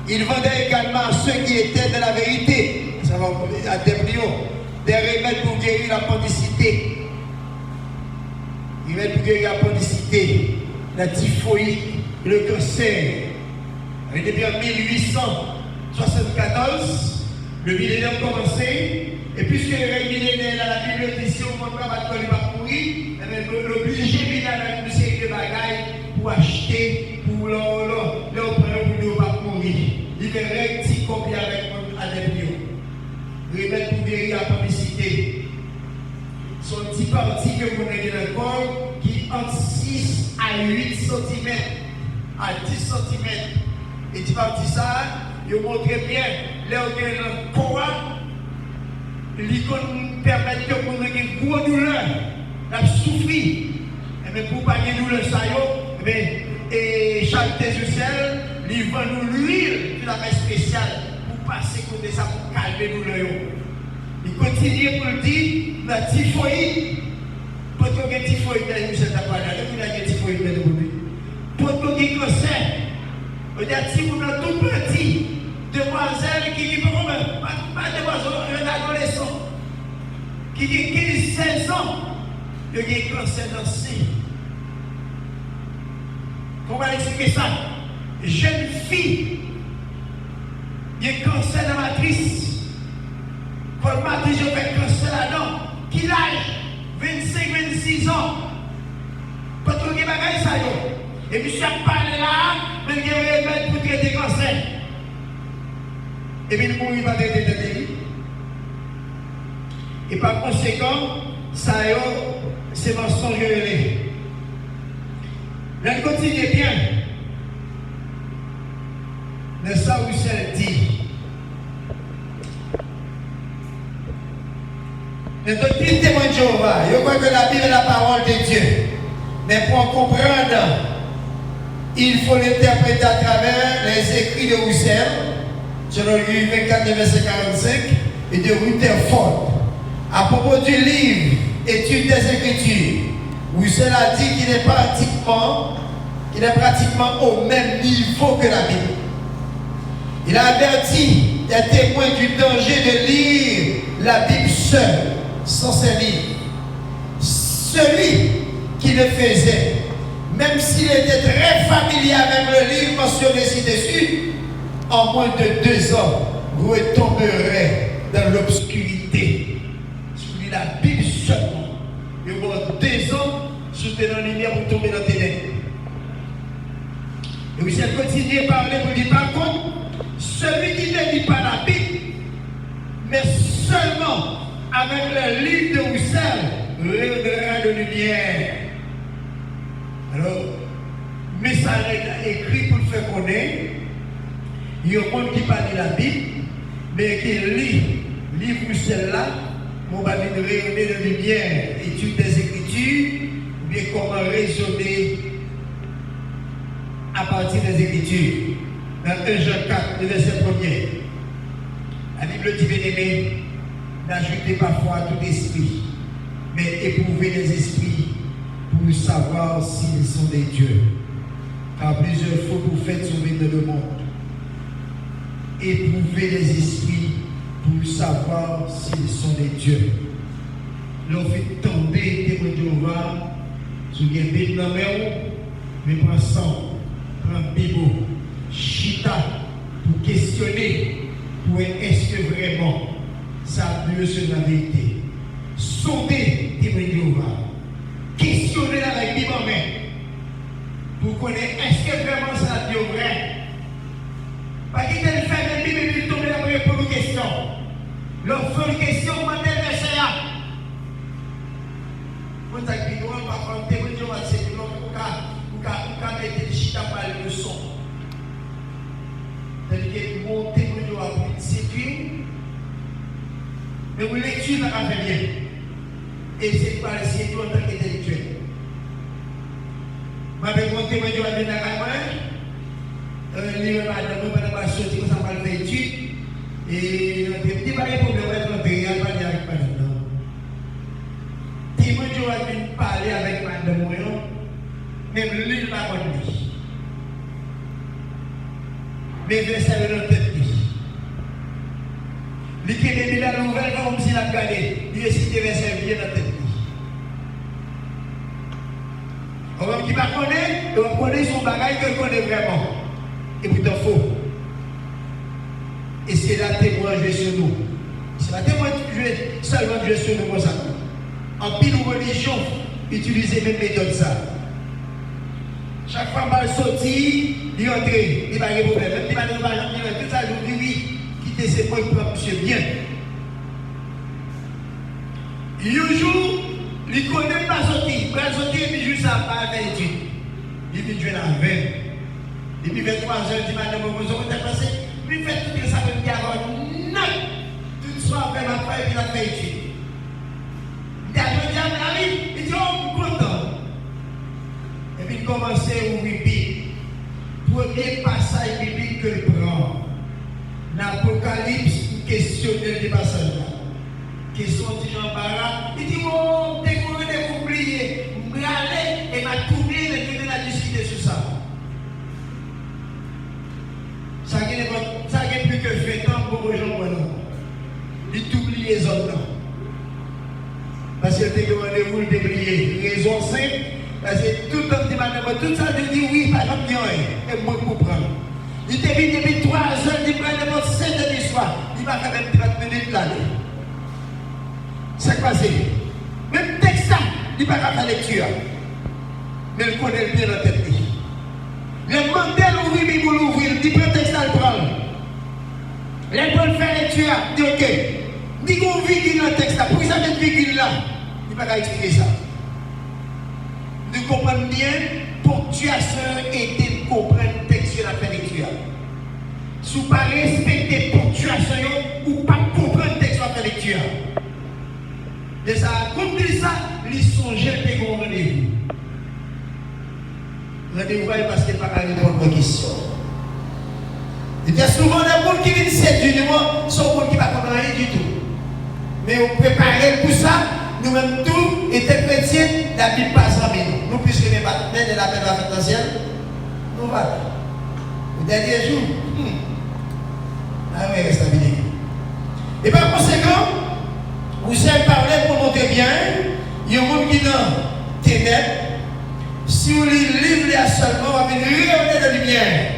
Il vendait également à ceux qui étaient dans la vérité. Ça va à des remèdes pour guérir l'appendicité. Il va pour guérir l'appendicité, la typhoïde, le cancer. Depuis en 1874, le millénaire a commencé. Et puisque le millénaire dans la Bible dit si on ne peut pas mourir, l'obligé de venir avec une série de bagailles pour acheter, pour l'eau, pour pas mourir. Il fait recti copier avec Adepio. Remède pour guérir la publicité. Son petit parti que vous avez dans le corps qui entre 6 à 8 cm à 10 cm. Et petit parti ça, il montre bien, là où il y a un corps, l'icône permet que vous ayez une grosse douleur, la souffrir. Mais pour ne pas avoir de douleur, ça y est, et chaque Tézoussel, il vend nous l'huile de la main spéciale pour passer côté ça, pour calmer nous le. Il continue pour le dire, la typhoïde, pour que la typhoïde, il y a une typhoïde de bébé. Pour que le cancer, il y a tout petit, demoiselle qui dit, pas demoiselle, un adolescent, qui dit 15-16 ans, il y a un cancer dans le sein. Comment expliquer ça? Jeune fille, il y a un cancer dans la matrice. Quand le matrice, je fais cancer là-dedans. Qui l'âge? 25-26 ans. Quand on dit bagaille ça, et monsieur a parlé là, mais il y a un remède pour traiter le cancer. Et puis il mourit pas traiter de vie. Et par conséquent, ça c'est mensonge. Elle continue bien. Mais ça, Roussel dit. Le doctrine témoin de Jéhovah, je crois que la Bible est la parole de Dieu. Mais pour en comprendre, il faut l'interpréter à travers les écrits de Roussel, selon lui 24, verset 45, et de Rutherford. À propos du livre Études des Écritures, Roussel a dit qu'il est pratiquement au même niveau que la Bible. Il a averti les témoins du danger de lire la Bible seule, sans ses livres. Celui qui le faisait, même s'il était très familier avec le livre mentionné ci-dessus, en moins de 2 ans, retomberait dans l'obscurité. Si vous lisez la Bible seulement, il y aura 2 ans, soutenant la lumière pour tomber dans les ténèbres. Et vous allez continuer à parler pour dire par contre, celui qui ne lit pas la Bible, mais seulement avec le livre de Roussel, rayonnera de lumière. Alors, message écrit pour le faire connaître, il y a un monde qui parle de la Bible, mais qui lit le livre Roussel là, on va venir rayonner de lumière, étude des Écritures, ou bien comment raisonner à partir des Écritures. Dans 1 Jean 4, le verset 1er, la Bible dit bien aimé, n'ajoutez pas foi à tout esprit, mais éprouvez les esprits pour pour savoir s'ils sont des dieux. Car plusieurs faux prophètes sont venus dans le monde. Éprouvez les esprits pour savoir s'ils sont des dieux. L'on fait tomber témoin de Jéhovah, sous les bêtes dans mais prends sang, prends bibo, chita, pour questionner, pour est-ce que vraiment ça peut se la vérité. Sondez témoin de Jéhovah, questionnez avec Bible en main, pour connaître est-ce que vraiment ça dit vrai. Pas qu'il fait même Bible et puis tomber là pour une question. L'offre une question, demandez le verset là. Vous avez dit, nous ne pas prendre témoin de Jéhovah, c'est que l'on peut mettre des chita par le son. C'est-à-dire que mon témoin de Jéhovah pour séduire, mais vous lecture n'a pas fait bien. Et c'est par le séduire en tant qu'intellectuel. Je vais vous témoin de Jéhovah dans la caméra. Livre madame, pas de sortir comme ça va le faire étude. Et il n'y a pas de problème avec le pays, il n'y a pas de madame. Témoin de Jéhovah vient parler avec madame Moyon, même lui, il n'a pas de lui. Mais verset dans la tête. Il qui est la nouvelle comme s'il a gagné. Il est cité verset bien dans la tête. On va qui ne connaît, on connaît son bagage qu'il connaît vraiment. Et pourtant faux. Et c'est la témoin jouer sur nous. C'est la témoin jouer seulement jouer sur nous comme ça. En pile religion, utilisez même méthode ça. Chaque fois mal sorti, il entre, il n'y a pas de problème. Même si il n'y a pas de problème, tout ça, je dis oui, quittez ses points pour monsieur bien. Un jour, il ne connaît pas sortir. Il va sortir, il joue ça par la étude. Il vient jouer la veille. Depuis 23h du matin, vous avez passé. Il fait tout ça avec le non. Tout soir, après ma femme, il a fait étude. Il a dit, il dit, oh, content. Et puis il commence à ouvrir la Bible. Premier passage biblique que je prends. L'Apocalypse, pour questionner les passages là. Question de Jean Barra. Il dit, oh, découvrir des oubliés. Je vais aller et m'a tourné et donner la discuter sur ça. Ça n'a plus que 20 ans pour les gens. Il t'oublie les autres. Parce que tu as demandé de t'oublier. Raison simple. Parce que tout le temps, tout ça, tu dis oui, par exemple, et moi, je comprends. Il te dit depuis 3 heures, il prend n'importe 7 heures du soir. Il va faire même 30 minutes là. C'est passé. Même texte ça, il va faire la lecture. Mais il connaît bien la tête. Le mandel ouvrir, il va l'ouvrir. Il prend le texte à le prendre. Il va faire lecture. Il dit ok. Il dit qu'on virgule dans le texte là. Pourquoi ça met virgule là? Il va expliquer ça. Nous comprenons bien, ponctuation et de comprendre le texte de la lecture. Si vous ne respectez la ponctuation ou pas comprendre le texte de la lecture. Et ça, comme dit ça, ils sont jetés comme rendez-vous. Rendez-vous parce qu'il n'y a pas de répondre aux questions. Il y a souvent des gens qui viennent séduire nous, sont des gens qui ne comprennent rien du tout. Mais on prépare pour ça. Nous-mêmes tous, étant chrétiens, la Bible passe en nous. Nous, puisque les partenaires de la paix de la fête ancienne, nous voilà. Le dernier jour, ah oui, reste à vie. Et par conséquent, vous avez parlé pour montrer bien, il y a un monde qui est dans ténèbres. Si vous livrez là seulement, on va venir regarder la lumière.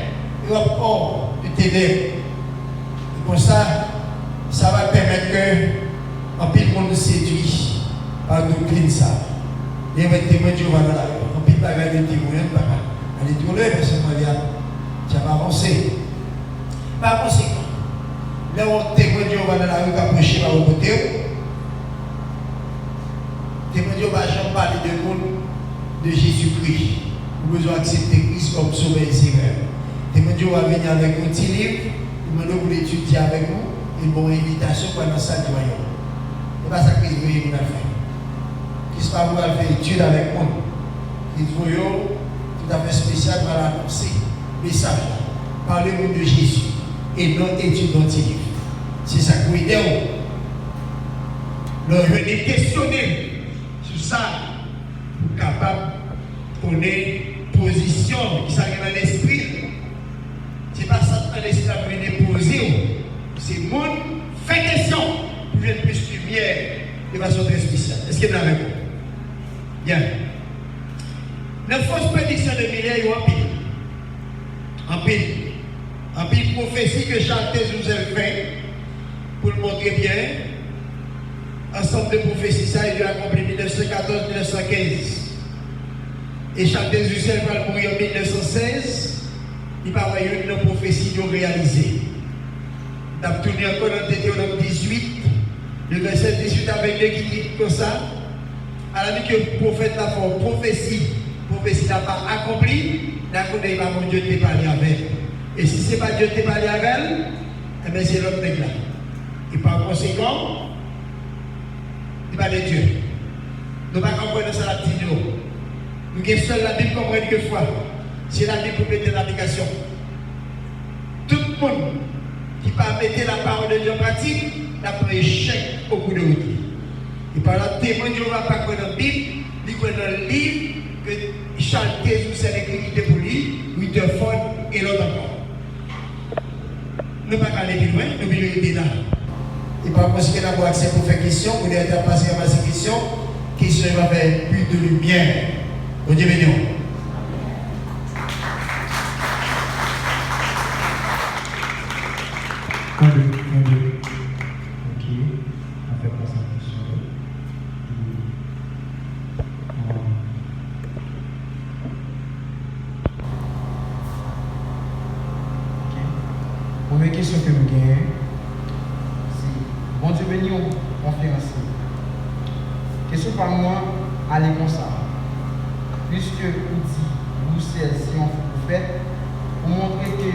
Il va hors du ténèbres. Et comme ça, ça va permettre que un peu de monde séduit. Par doctrine ça. Et on va témoin de Jéhovah dans la rue. On ne peut pas regarder le témoin, on ne peut pas aller tourner parce que ça va avancer. Par conséquent, là où on témoin de Jéhovah dans la rue, on va prêcher par le côté. Témoin de Jéhovah, j'en parle de monde de Jésus-Christ. Nous devons accepter Christ comme sauveur et sauveur. Témoin de Jéhovah venir avec un petit livre, il m'a demandé d'étudier avec nous, une bonne invitation pour la salle du royaume. Ce n'est pas ça que vous voulez faire. Qu'est-ce que vous avez fait étude avec moi? Il faut tout à fait spécial pour annoncer le message. Parlez-nous de Jésus et non étude d'antique. C'est ça que vous aidez. Nous venons questionner sur ça pour être capable connaît position qui s'arrive dans l'esprit. C'est pas ça que l'esprit a déposé. C'est le monde fait question pour faire plus de lumière de façon très spéciale. Est-ce qu'il y a avec vous? Bien. La fausse prédiction de Miller est en pile. En pile prophétie que chanteuse nous a fait pour le montrer bien. Ensemble de prophéties, ça a été accompli en 1914-1915. Et chanteuse Lucelle va mourir en 1916. Il va y avoir une prophétie de réaliser. Nous avons tourné encore dans Deutéronome 18, le verset 18 avec deux qui dit comme ça. À la nuit que le prophète a fait prophétie n'a pas accompli, d'accord, il va mon Dieu te parler avec. Et si ce n'est pas Dieu te parler avec elle, eh bien c'est l'autre mec là. Et par conséquent, il va de Dieu. Nous ne pouvons pas comprendre ça la petite nous. Nous avons seul la Bible comprendre que fois. C'est la Bible pour mettre en application. Tout le monde qui va mettre la parole de Dieu en pratique, n'a pas échec au bout de route. Et par là, témoin Dieu ne va pas connaître la Bible, il connaît dans le livre que chanter sous cette écriture pour lui, Rutherford et l'autre encore. Nous ne pouvons pas aller plus loin, nous devons rester là. Et par conséquent, nous avons accès pour faire question, vous devez passer à ma question, question va faire plus de lumière. Bon Dieu béni. Ok, on fait passer la question. Première question que nous gagnons, c'est bon Dieu béni aux conférenciers. Question par moi, allez comme ça. Puisque vous dites, vous celle-ci, on vous faites, pour montrer que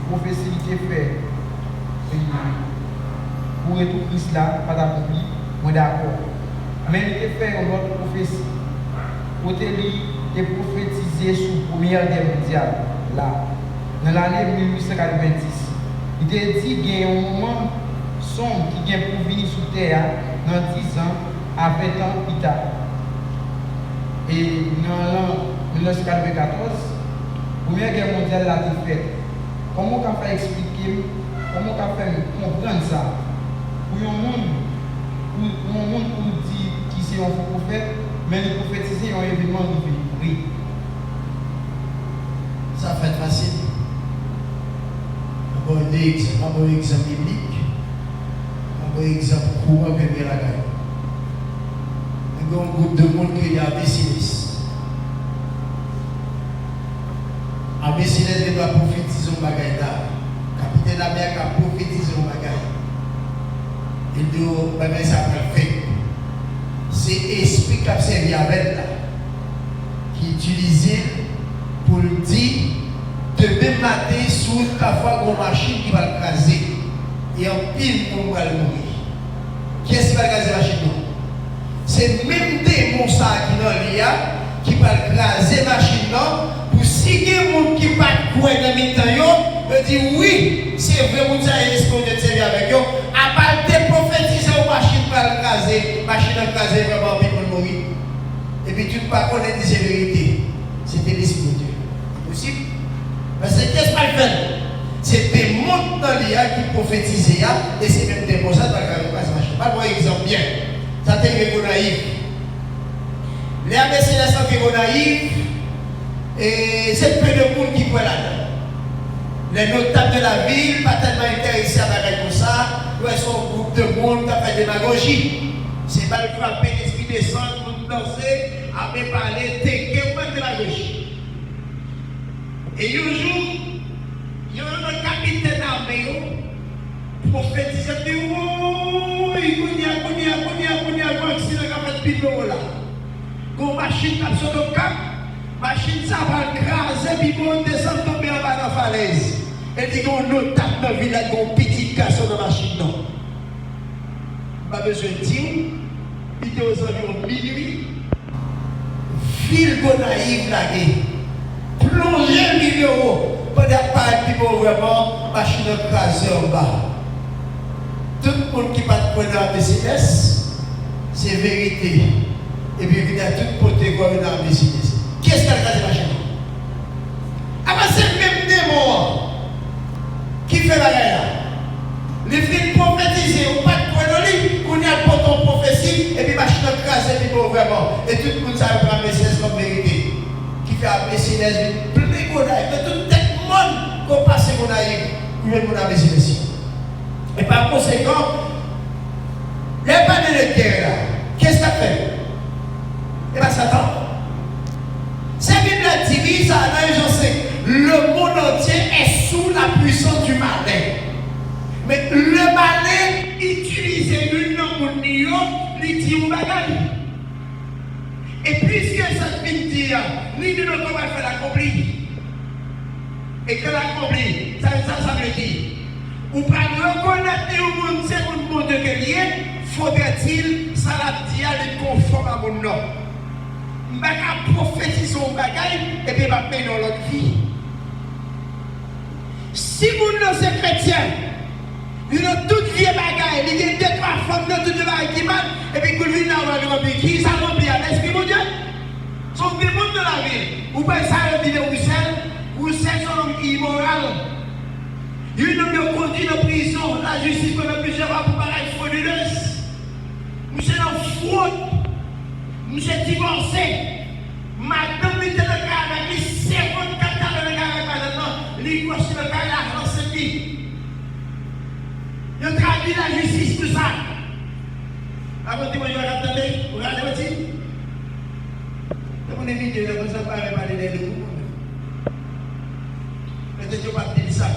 prophétie qui est faite, pour tout Christ là, pas d'accompli, moi d'accord. Mais il est fait une autre prophétie. Côté lui, il est prophétisé sous la Première Guerre mondiale, là, dans l'année 1890. Il a dit qu'il y a un moment sombre qui vient pour venir sur terre dans 10 ans, à 20 ans plus tard. Et dans l'an 1994, la Première Guerre mondiale a été faite. Comment on peut expliquer, comment on peut comprendre ça? Pour un monde pour dire qui c'est un faux prophète, mais le prophétiser un événement arrivé. Oui. Ça fait facile. Un bon exemple biblique, un bon exemple courant que bien la gagne. Un grand groupe de monde qui est à Messines. À Messines, il doit prophétiser un bagage là. Capitaine Amérique a prophétisé un bagage. Il doit bagage ça fait. C'est l'esprit qui a servi avec là, qui utilisé pour dire demain matin sur la fois une machine qui va le craser et en pile pour va le mourir. Qui est-ce qui va craser la machine? C'est même des monstres qui dans l'IA qui va craser la machine pour si il y a des gens qui ne pas courir dans le temps, ils disent oui, c'est vrai, vous avez l'esprit de servir avec eux. À part de prophétiser aux machines pour le craser, machine à craser vraiment pour mourir. Et puis tu ne peux pas connaître des vérités. C'était l'esprit de Dieu. C'est possible. Parce que qu'est-ce qu'on fait? C'est des mondes dans l'IA qui prophétisaient et c'est même des monstres qui ne pas machine. Pas pour exemple bien. Ça t'est fait naïf. Les amis célestes qui sont naïfs, et c'est peu de monde qui voient là-dedans. Les notables de la ville, pas tellement intéressés à faire comme ça, ils sont un groupe de monde qui a fait démagogie. C'est pas le frapper, l'esprit descend, nous danser, à me parler, t'es ou même démagogie. Et un jour, il y a un capitaine armé, prophétisé, il dit, oh, il y a un accident qui a fait pile là. Une machine qui a sur le cap, machine ça va craser, puis on descend tomber en bas dans la falaise. Elle dit qu'on notable dans le village, qu'on petit garçon dans la machine. Non. Pas besoin de dire, il était aux environs minuit. Ville naïve là, plonger 1 000 euros, pendant pas de vraiment, machine crasée en bas. Tout le monde qui va prendre la Mercedes, c'est vérité. Et puis il y a tout côté comme dans la Mercedes. Qu'est-ce qu'elle a machine? Avant c'est même démon qui fait la guerre. Les filles prophétiser, ou pas de chronologie, qu'on y a pour ton prophétie, et puis machine crasée, et puis bon vraiment. Et tout le monde s'est prendre Messias comme vérité. Qui fait appeler Sinès, plein de godailles, de tout le monde qu'on passe qu'on a eu, ou même qu'on a Messias. Et par conséquent, il n'y a pas de guerre là. Qu'est-ce que ça fait? Et bien Satan. C'est Bible dit ça dans Jean 5. Le monde entier est sous la puissance du malin. Mais le malin utilise une nom il dit un bagage. Et puisque ça veut dire, ni de nous comment faire l'accomplir. Et que l'accomplir, ça veut dire. Ou pas reconnaître au monde, c'est un monde de guerrier, faudrait-il, ça l'a dit, aller conforme à mon nom. Je vais prophétiser son bagage et puis je vais payer dans l'autre vie. Si mon nom c'est chrétien, il a toute vie bagaille, il y a deux, trois femmes dans toute vie qui mal, et puis il vient dans le pays, qui ça remplit à l'esprit, mon Dieu? Son démon de la ville, ou pas ça remplit de Roussel, son homme immoral. Il nous a conduit en prison, la justice pendant plusieurs fois pour paraître frauduleuse. Nous sommes en fraude, nous sommes divorcés. Madame était le cas avec lui, 54 ans le cas avec madame, lui, moi, c'est le cas là, dans cette vie. Il a traduit la justice, tout ça. Avant de vous attendez, vous regardez aussi. Dans mon vidéo, là, vous avez parlé des deux. Peut-être que je ne vais pas dire ça.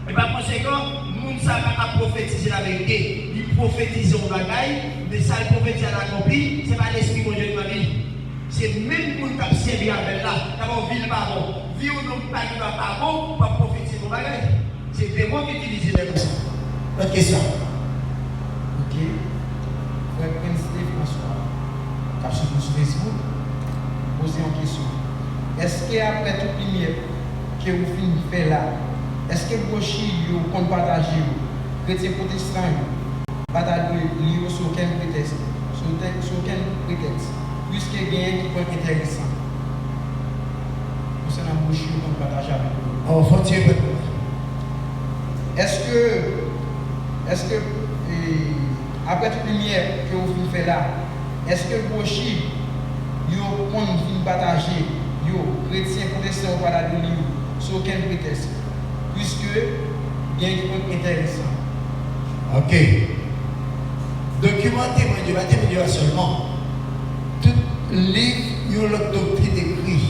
Et par conséquent, nous ne savons pas prophétiser la vérité. Ils prophétisent au bagaille, mais ça, le prophétise à l'accompli, ce n'est pas l'esprit de Dieu de ma vie. C'est même pour nous servir avec là. D'abord, ville pas bon. Vie ou non, pas qui va pas bon, pas prophétiser au bagaille. C'est vraiment qu'utiliser les comme ça. Notre question. Ok. Frère Prince François, qui a sur Facebook, poser une question. Est-ce qu'après toute lumière que vous finissez de faire là, est-ce que vous comptez partager, chrétiens protestants, partager sur aucun prétexte, puisque il y a un qui peut être intéressant. Concernant vos chiens, vous comptez partager avec vous. Oh, faut-il Est-ce que après toute lumière que vous finissez de faire là, est-ce que vos chiens, vous comptez partager, chrétiens protestants, partager sur aucun prétexte? Puisque il y a un point intéressant. Ok. Documenter mon Dieu, pas témoigner seulement. Tout livre, il y a l'autre doctrine écrit.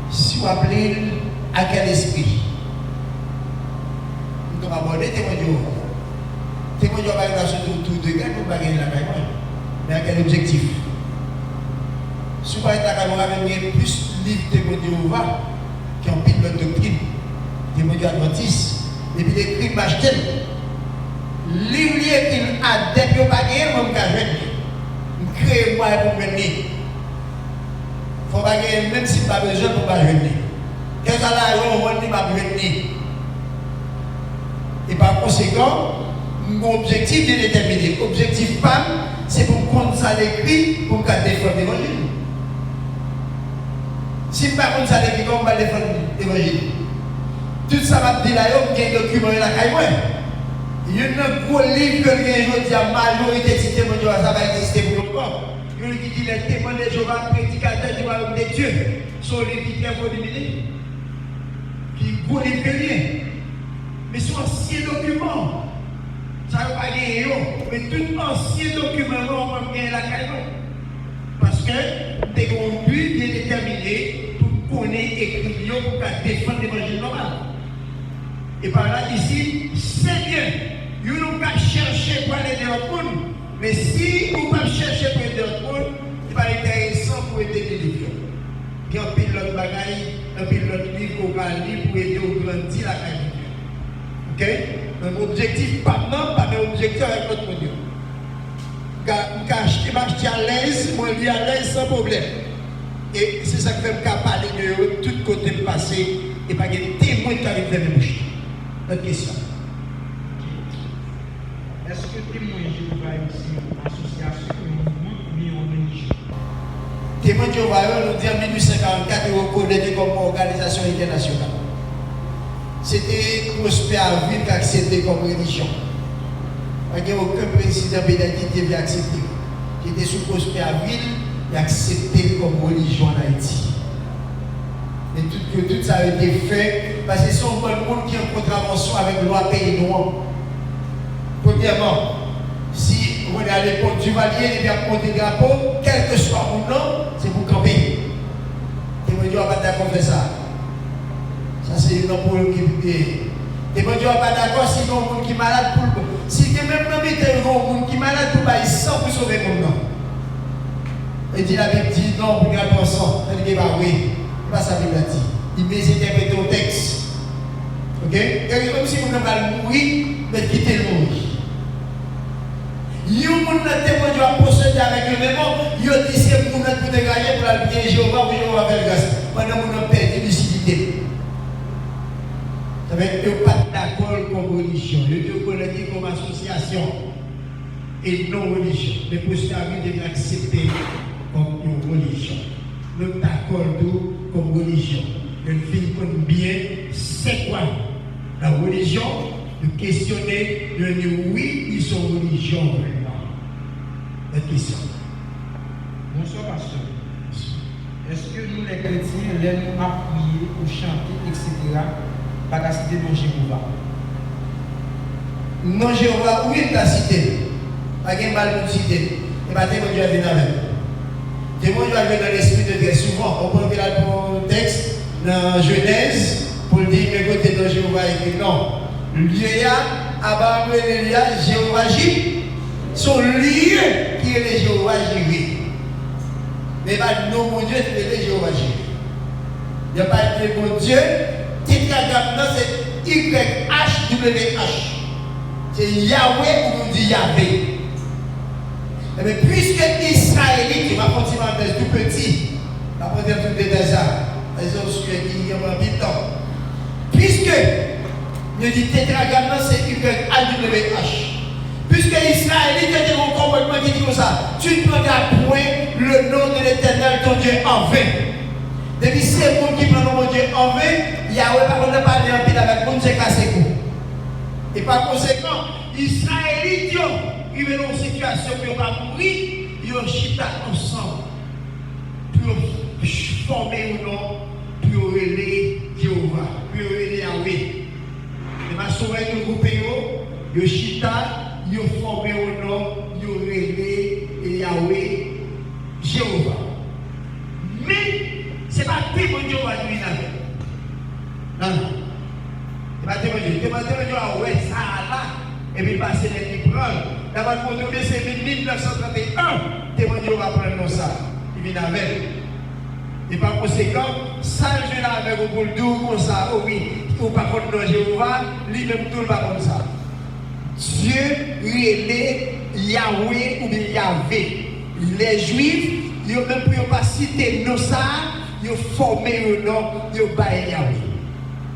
Si vous appelez à quel esprit? Nous devons aborder témoigner. Témoigner va être sur tout de gain, nous ne pouvons pas gagner la caille. Mais à quel objectif? Si vous êtes à la caille, vous avez plus de livres témoigner qui ont pile l'autre doctrine. Témoignage adventiste, et puis les crimes m'achètent. Livre qu'il a des pieds bagués, moi je vais je crée moi pour venir. Il faut baguer même si pas besoin pour pas venir. Qu'est-ce que là on dit pas venir? Et par conséquent, mon objectif est déterminé. Objectif pas, c'est pour prendre ça l'écrit pour défendre l'évangile. Si pas prendre ça l'écrit, comment on va défendre l'évangile? Tout ça va dire là, il y a un document là, il y a un gros livre que je dis la majorité de témoignages, ça va exister pour longtemps. Il y a un qui dit les témoins de Jéhovah, prédicateurs du royaume de Dieu, sont les qui sont éliminés, qui sont gros livres rien. Mais ce sont anciens documents. Ça ne va pas gagner, mais tout ancien document, on va gagner la caille. Parce que des gros buts bien déterminés pour connaître écrit pour défendre l'évangile normal. Et par là, ici, c'est bien. Vous n'avez pas cherché pour aller dans le monde. Mais si vous ne pas chercher pour aller dans le monde, ce n'est pas intéressant pour aider les livres. Il y a un pilote bagaille, un pilote livre qu'on va lire pour aider au grandir la qualité. Ok? Donc, objectif, pas non, pas un objectif avec notre monde. Je m'achète à l'aise, moi je lis à l'aise sans problème. Et c'est ça qui fait me parler de tout côté de passé et pas de témoin qui arrive dans mes bouches. Notre question. Est-ce que témoin Jéhovah est aussi une association, un mouvement ou une religion? Témoins de Jéhovah, nous dit en 1844, ils reconnaissent comme organisation internationale. C'était Prosperville qui a accepté comme religion. Il n'y a aucun président pédagogique qui devait accepter. Qui était sous Prosperville, il a accepté comme religion en Haïti. Et tout ça a été fait parce que c'est un bon monde qui est en contravention avec la loi pays noir. Premièrement, si on est à l'époque du Valier, il y a porté drapeau, quel que soit mon nom, c'est pour camper. Et moi, je ne vais pas d'accord avec ça. Ça, c'est un problème qui est. Et moi, je ne vais pas d'accord si il y a un monde qui est malade pour le. Si il y a même un monde qui est malade pour le, il sent pour sauver mon nom. Et dit la Bible dit non, pour garder ton sang. Elle dit bah oui. C'est pas ça la Bible a dit. Il met interpréter au texte. Ok? Et comme si vous n'avez mourir, mais quittez le mourir. Yon moun nan témoin doit procéder avec le même mot, yon dit c'est moun nan pour dégager pour la prier Jéhovah pour Jéhovah faire grâce. Pendant moun nan perd lucidité. Ça veut dire que pas d'accord comme religion, yon connaît comme association et non religion. Mais pour ça, vous devez accepter comme une religion. Nous d'accord comme religion. Le film comme bien, c'est quoi la religion? De questionner, de dire oui, ils sont religion vraiment. La question. Bonsoir, pasteur. Est-ce que nous, les chrétiens, l'aimons à prier ou chanter, etc., pas qu'à citer non Jéhovah? Non Jéhovah, oui, il t'a cité. Pas qu'il mal pour citer. Et pas témoin Dieu avec nous. Témoin Dieu avec dans l'esprit de Dieu. Souvent, on peut regarder le texte dans Genèse pour dire, mais côté non Jéhovah, écrit non. L'Élia, Abraham et Elia, Jéhovah Jireh, son lieu qui est le Jéhovah Jireh. Mais pas de nom, mon Dieu, c'est le Jéhovah Jireh. Il n'y a pas de mon Dieu, tétragramme, c'est YHWH. C'est Yahweh ou nous dit Yahvé. Mais puisque Israélite, je vais continuer à faire tout petit, je vais dire tout détail ça, les autres qui ont un temps. Puisque je dis tétragramme, c'est YHWH. Puisque Israélite était mon comportement qui dit comme ça, tu ne prendras point le nom de l'Éternel, ton Dieu, en vain. Depuis c'est vous qui prend mon Dieu en vain, Yahweh par contre pas parler en pile avec mon Dieu cassé coup. Et par conséquent, Israélite, ils veulent une situation où ils ne vont pas mourir, ils chita ensemble pour former un nom, pour relayer Jéhovah, pour relayer Yahweh. Et ma soeur de groupe, ils chita, ils formé un nom, ils relayer Yahweh, Jéhovah. Mais ce n'est pas témoin de Jéhovah qui vient avec. Non, non. Ce n'est pas témoin de Jéhovah. Témoin de Jéhovah, ouais, ça là. Et puis passer les libres. D'abord, pour nous, c'est 1931. Témoin de Jéhovah prendre ça. Il vient avec. Et par conséquent, ça, je l'ai avec au bout de comme ça. Oh oui, ou par contre, dans Jéhovah, lui-même tout le pas comme ça. Dieu, relais, Yahweh ou bien Yahvé. Les Juifs, ils n'ont même pas cité nos ça. Ils ont formé un nom, ils ont baillé Yahweh.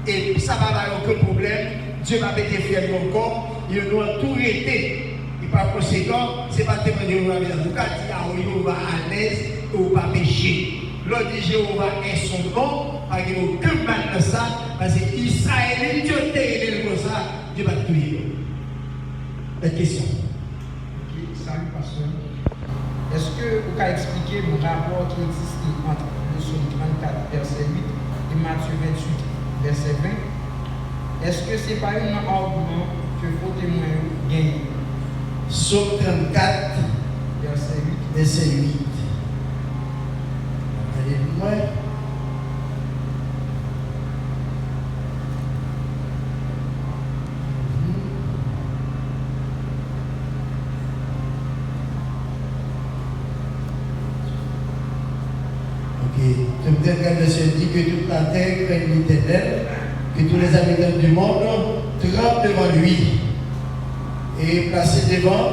Et ça va avoir aucun problème. Dieu va mettre fier encore. Ils ont tout été. Et par conséquent, ce n'est pas tellement Jéhovah. Vous quand Yahweh va à l'aise ou pas pécher. L'autre dit Jéhovah est son nom. Il n'y a aucun mal dans ça. Parce que Israël, Dieu t'a aidé comme ça. Dieu va tout y la question. Ok, salut pasteur. Est-ce que vous pouvez expliquer le rapport qui existe entre le psaume 34, verset 8 et Matthieu 28, verset 20? Est-ce que ce n'est pas un argument que vos témoins gagnent? Psaume 34, verset 8. Verset 8. Allez-moi. Je me dis que Dieu dit que toute la terre craigne l'Éternel, que tous les habitants du monde tremblent devant lui. Et placé devant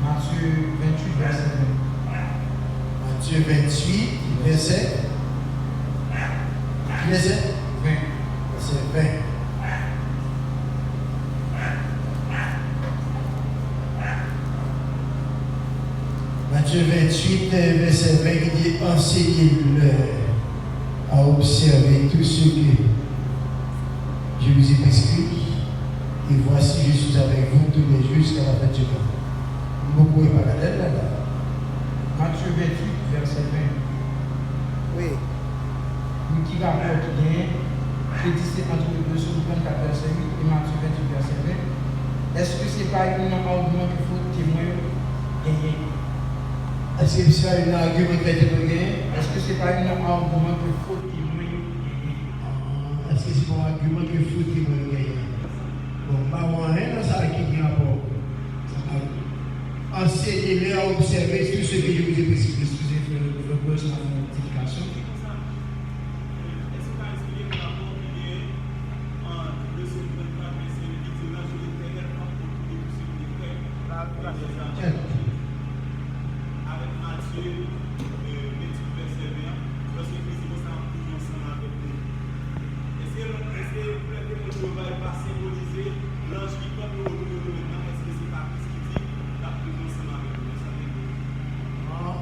Matthieu 28, verset 20. Matthieu 28, verset 20. Verset 20. Matthieu 28, verset 20, qui dit enseignez-leur à observer tout ce que je vous ai prescrit. Et voici, je suis avec vous tous les jours jusqu'à la fin du monde. Vous pouvez pas regarder là. Matthieu 28, verset 20. Oui. Nous qui rapporte bien, je dis c'est entre le 234, verset 8 et Matthieu 28, verset 20. Est-ce que ce n'est pas un argument qu'il faut témoigner gagner? Est-ce que c'est un argument qui a été gagné? Est-ce que ce n'est pas un argument qu'il faut témoigner gagner? Est-ce que c'est un argument qu'il faut témoigner gagner? Bon, pas rien dans ça qui est rapport. Enseignez-les à observer tout ce que je vous ai prescrit. Excusez-moi, le poste de la multiplication.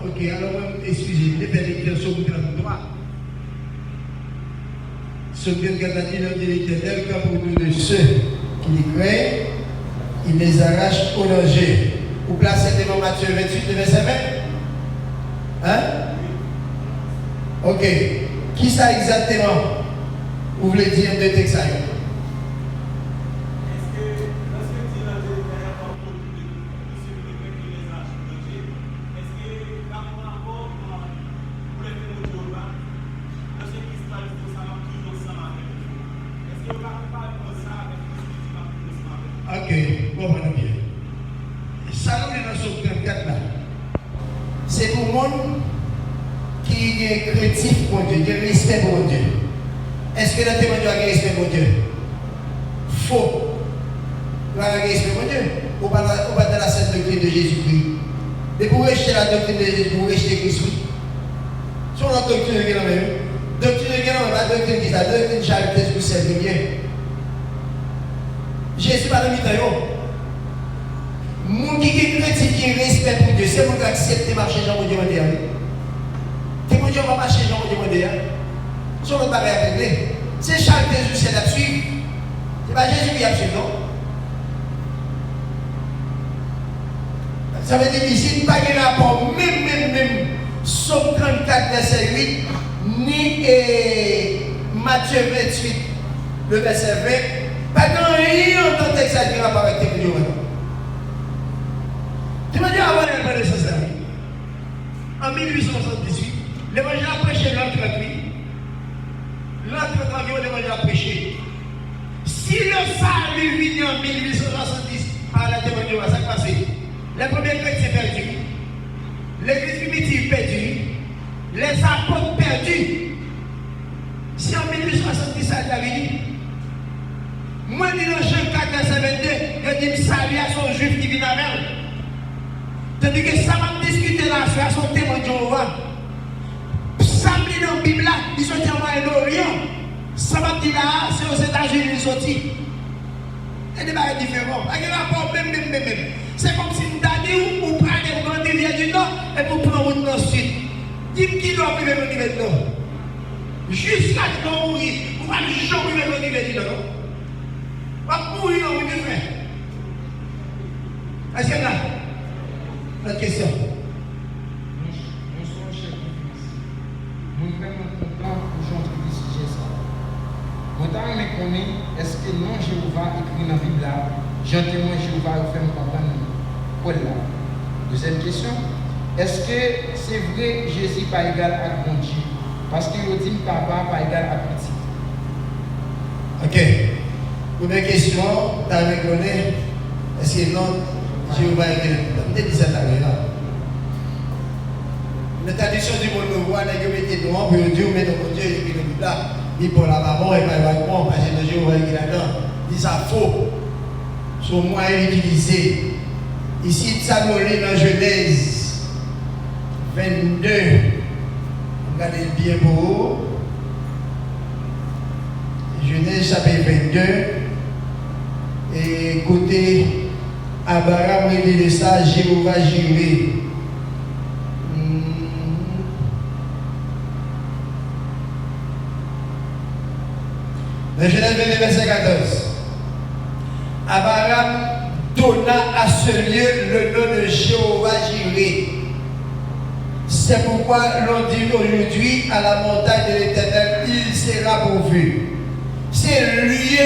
Ok, alors, excusez, les bénédictions sont au 33. Ce que Dieu a dit dans l'Éternel, comme pour nous de ceux qui les craignent, il les arrache au danger. Vous placez devant Matthieu 28, verset 20. Hein? Ok. Qui ça exactement? Vous voulez dire de texte? Ok, bon, voilà bien. Ça, nous est dans ce 34 là. C'est pour le monde qui est créatif pour Dieu, qui est respect pour Dieu. Est-ce que le témoignage a respect pour Dieu? Faux. Vous avez respect pour Dieu? Ou pas dans la sainte doctrine de Jésus-Christ? Mais pour rejeter la doctrine de Jésus, pour rejeter Christ, oui. Sur la doctrine de Guénon, doctrine de Guénon, la doctrine qui est la doctrine de charité, vous servez bien. Jésus pas dans le temps. Moun qui est chrétien, qui est respect pour Dieu, c'est vous qui acceptez de marcher Jean Dieu demandé. T'es mon Dieu va marcher Jean Dieu demandé. Sur notre bagage à régler. C'est chaque Jésus c'est à suivre. C'est pas Jésus qui a suivi, non? Ça veut dire ici, pas de rapport, même, Somme 34, verset 8, ni Matthieu 28, le verset 20, pas grand rien dans le texte qui a rapport avec tes vidéos. Tu m'as dit avant de le sens en 1878, l'évangile a prêché l'an 38. L'an 38, l'évangile a prêché. Si le salut vient en 1870 par la témoignage, ça va passer. Les premiers chrétiens perdus, l'église primitive perdue, les apôtres perdus. Si en 1870 ça a arrivé, moi je dis dans Jean 4, verset 22, je dis salut à son juif qui vient avec. Tandis que ça va discuter là, à son témoin de Jéhovah. Ça me dit dans la Bible là, ils sont en Moyen-Orient. Ça va dire là, c'est aux États-Unis ils sont sortis. C'est des barres différents. Il y a un rapport même. C'est comme si nous avons ou prenez une grande rivière du nord et vous prenez une nord sud. Dis-moi qui doit arriver au niveau du nord. Jusqu'à ce qu'on mourir, vous ne pouvez jamais arriver au niveau du nord. Vous allez mourir au niveau du nord. Est-ce que là? Notre question. Bonsoir, cher Fils. Nous vraiment contents aujourd'hui de ce sujet. Mon temps me connaît, est-ce que non Jéhovah écrit dans la Bible là, Jean témoin Jéhovah fait un papa Paul là. Deuxième question, est-ce que c'est vrai Jésus pas égal à mon Dieu? Parce que vous dites papa pas égal à petit. Ok. Première question, tu as reconnu, est-ce que non Jéhovah est égal? Tu dit ça là. La tradition du monde nous voit, nous mettons noir pour Dieu, mais mon Dieu écrit dans la Bible là. Il pour la maman et pas la maman, parce que Jéhovah est là-dedans. Il ça faux. Son moyen utilisé. Ici, ça nous lit dans Genèse 22. Regardez bien pour vous. Genèse chapitre 22. Et côté Abraham, il dit de ça, Jéhovah Jiré. Le Genèse 22, verset 14. Abraham donna à ce lieu le nom de Jéhovah Jireh. C'est pourquoi l'on dit aujourd'hui à la montagne de l'Éternel, il sera pourvu. C'est lui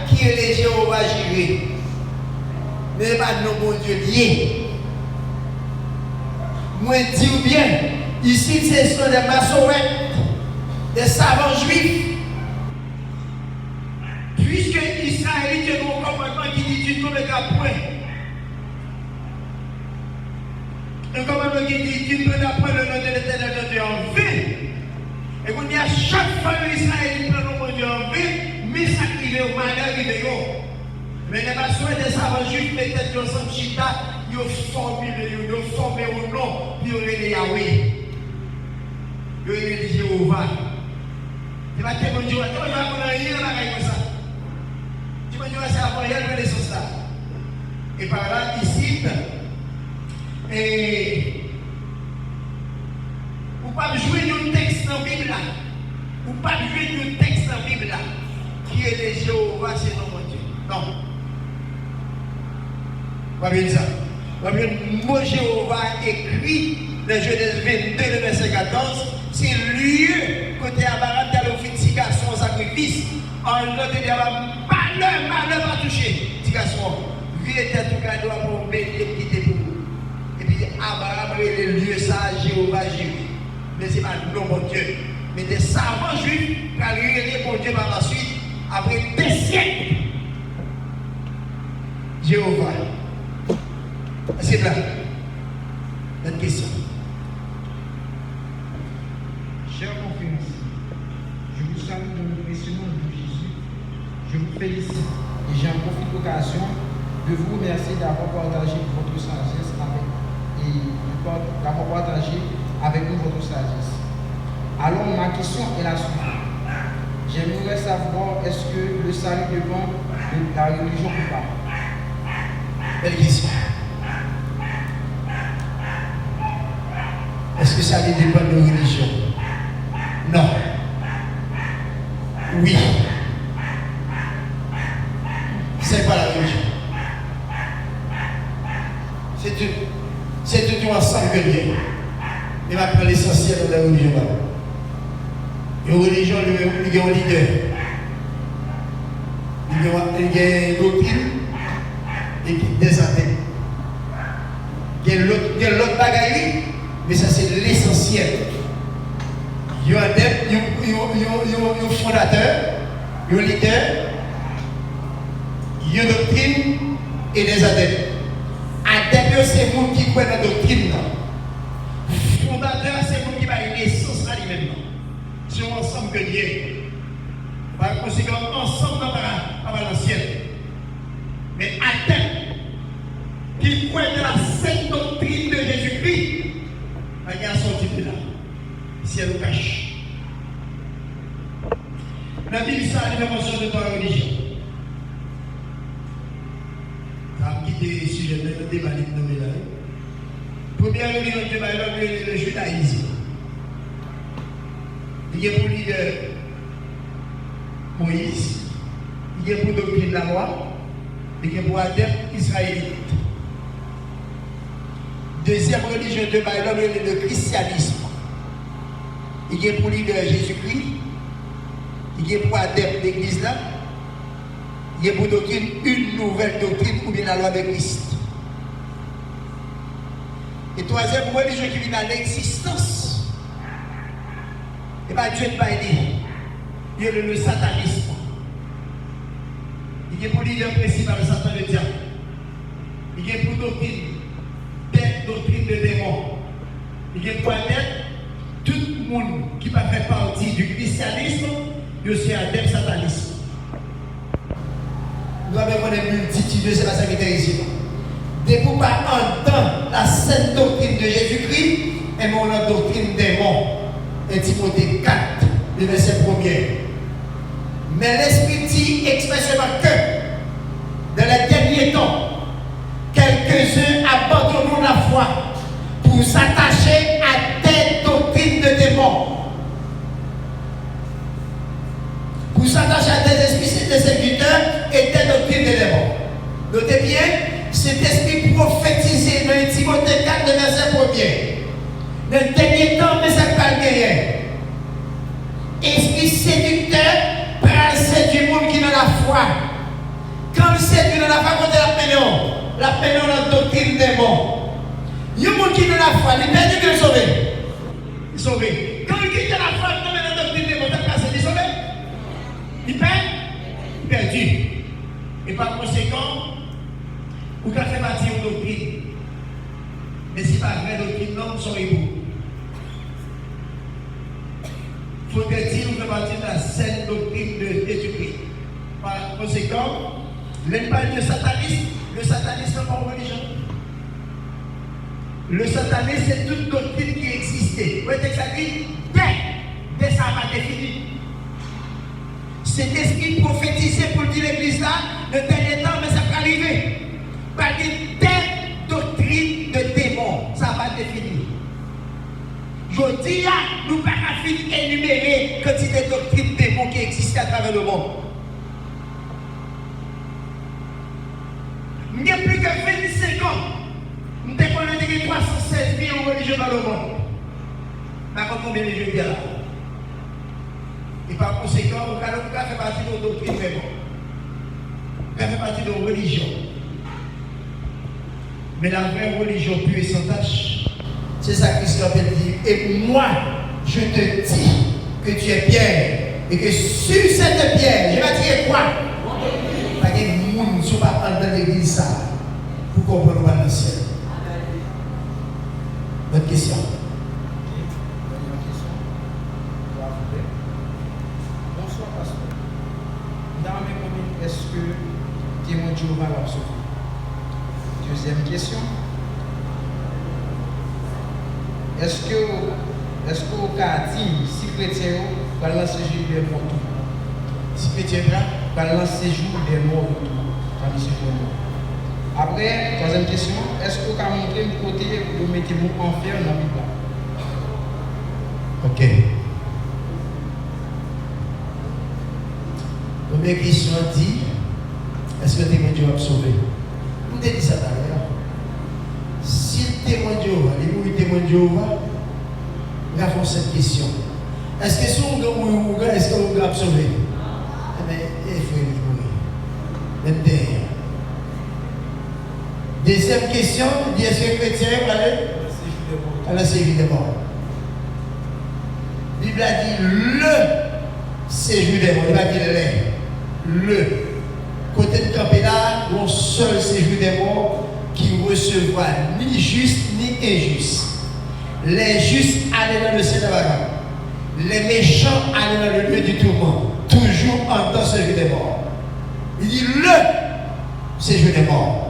qui est le Jéhovah Jireh. Mais pas nos bon Dieu lié. Moi dis bien, ici ce sont des maçonnettes, des savants juifs. Puisque Israël est un commandement qui dit tu ne commettras point. Un commandement qui dit tu ne peux pas prendre le nom de l'Éternel de Dieu en vain. Et vous dites à chaque fois que Israël prend le nom de Dieu en vain, mais ça qui est au malheur qui est mais les maçons des savants juifs mettaient ensemble chita, ils ont formé au nom, puis ils ont les Yahweh. Ils ont les Jéhovah. C'est pas que mon Dieu, tu vas rien comme ça. Tu vas dire, c'est avant hier, mais les choses là. Et par là, ici, vous ne pouvez pas jouer un texte dans la Bible là. Vous ne pouvez pas jouer un texte dans la Bible là. Qui est les Jéhovah, c'est non, mon Dieu. Non. On va bien ça. On va bien le mot Jéhovah écrit dans Genèse 22, le verset 14. C'est lui, côté Abraham, qui a offert petit garçon au sacrifice. En l'autre, il y a malheur pas touché. Petit garçon, lui était tout cadeau pour bénir qui était pour vous. Et puis Abraham, il est le lieu ça, Jéhovah Jireh. Mais ce n'est pas non, mon Dieu. Mais des savants juifs qui ont révélé mon Dieu par la suite, après des siècles. Jéhovah. C'est là. Notre question. Chers conférenciers, je vous salue dans le précieux nom de Jésus. Je vous félicite et j'en profite de l'occasion de vous remercier d'avoir partagé votre sagesse avec nous votre sagesse. Alors ma question est la suivante. J'aimerais savoir est-ce que le salut dépend de la religion ou pas? Belle question. Est-ce que ça dépend de la religion? Non. Oui. C'est pas la religion. C'est tout ensemble que Dieu. Il va prendre l'essentiel de la religion. La religion, il y a un leader. Il y a une doctrine et des athées. Il y a l'autre bagaille, mais ça c'est l'essentiel. Il y a un adepte, il y a un fondateur, il y a un leader, il y a une doctrine et des adeptes. Adepte, c'est le monde qui croit dans la doctrine. Fondateur, c'est le monde qui va une essence à lui-même. C'est un ensemble que Dieu. Par conséquent, ensemble dans la ciel. Mais adepte, qui croit dans la sainte doctrine de Jésus-Christ, il y a sorti de là. Si elle nous cache. La Bible, ça a une mention de ta religion. Ça a quitté le sujet de débat de là. Première religion de débat, le judaïsme. Il y a pour leader Moïse, il y a pour doctrine la loi, il y a pour adepte israélite. Deuxième religion de Bible, le christianisme. Il y a pour leader Jésus-Christ, il y a pour adepte l'église là, il y a pour doctrine une nouvelle doctrine ou bien la loi de Christ. Et troisième religion qui vient à l'existence, et bien Dieu ne va pas aider. Il y a le satanisme. Il y a pour leader principal le Satan le diable. Il y a pour doctrine de démons. Il y a pour adepte tout le monde qui va faire partie du christianisme, je suis adepte satanisme. Nous avons une multitude, c'est pas ça qui est ici. Dès qu'on pas entendre la sainte doctrine de Jésus-Christ, et mon la doctrine des démons. Et Timothée 4, le verset 1er. Mais l'Esprit dit expressément que, dans les derniers temps, quelques-uns abandonneront la foi pour s'attacher à des doctrines de démons, pour s'attacher à des esprits des serviteurs et des doctrines des démons. Notez bien, cet esprit prophétisé dans Timothée 4, verset 1er. Dans le dernier temps, mais ça ne pas gagner. Esprit séducteur, pral séduire le monde qui dans la foi. Quand il séduit dans la foi, quand la peine dans la doctrine des démons. Il y a des gens qui dans la foi, il perd, il est sauvé. Il est sauvé. Quand il quitte la foi, il tombe dans la doctrine des démons, il est sauvé. Il perd, il est perdu. Et par conséquent, vous pouvez faire partie de doctrine. Mais si pas vraie doctrine, non, vous serez vous. Il faut dire que vous faites partie de la saine doctrine de Jésus-Christ. Par conséquent, l'ennemi de satanisme, le satanisme n'est pas une religion. Le satanisme, c'est toute doctrine qui existait. Vous voyez que ça dit, dès ça va définir. Cet esprit prophétisé pour dire l'église là, le dernier temps, mais ça va arriver. Par des doctrines de démons, ça va définir. Je dis, nous ne pouvons pas énumérer quantité de doctrines de démons qui existent à travers le monde. Il n'y a plus que 25 ans. Nous avons 316 millions de religieux dans le monde. Mais combien de religieux il y a là? Et par conséquent, vous pouvez faire partie de nos doctrines vraiment. Vous pouvez faire partie de nos religions. Mais la vraie religion pure et sans tâche, c'est ça que Christ appelle dire. Et moi, je te dis que tu es pierre. Et que sur cette pierre, je vais dire quoi? Pas de monde ne sont pas dans l'église ça. Pour comprendre le ciel. Votre question. Bonsoir, pasteur. Dans mes communes, est-ce que témoin de Jéhovah l'a sauvé? Deuxième question. Est-ce qu'au cas dit, si chrétien va lancer jour des morts, Si chrétien va lancer jour des morts, après, troisième question, est-ce que vous pouvez montrer un côté où vous mettez vous enfer dans la Bible? Ok. Première question dit, est-ce que le témoin de Jéhovah va sauver? Vous avez dit ça d'ailleurs. Si le témoin de Jéhovah, les mots du témoin de Jéhovah, nous avons cette question. Est-ce que si on est est-ce qu'on va sauver? Eh bien, il faut mourir. Même derrière. Deuxième question, est-ce que le chrétien va aller à la séjour des morts? La Bible a dit le séjour des morts. Il va dire le. Côté de camper là, mon seul séjour des morts qui recevra ni juste ni injuste. Les justes allaient dans le ciel d'Abraham. Les méchants allaient dans le lieu du tourment. Toujours en temps séjour des morts. Il dit le séjour des morts.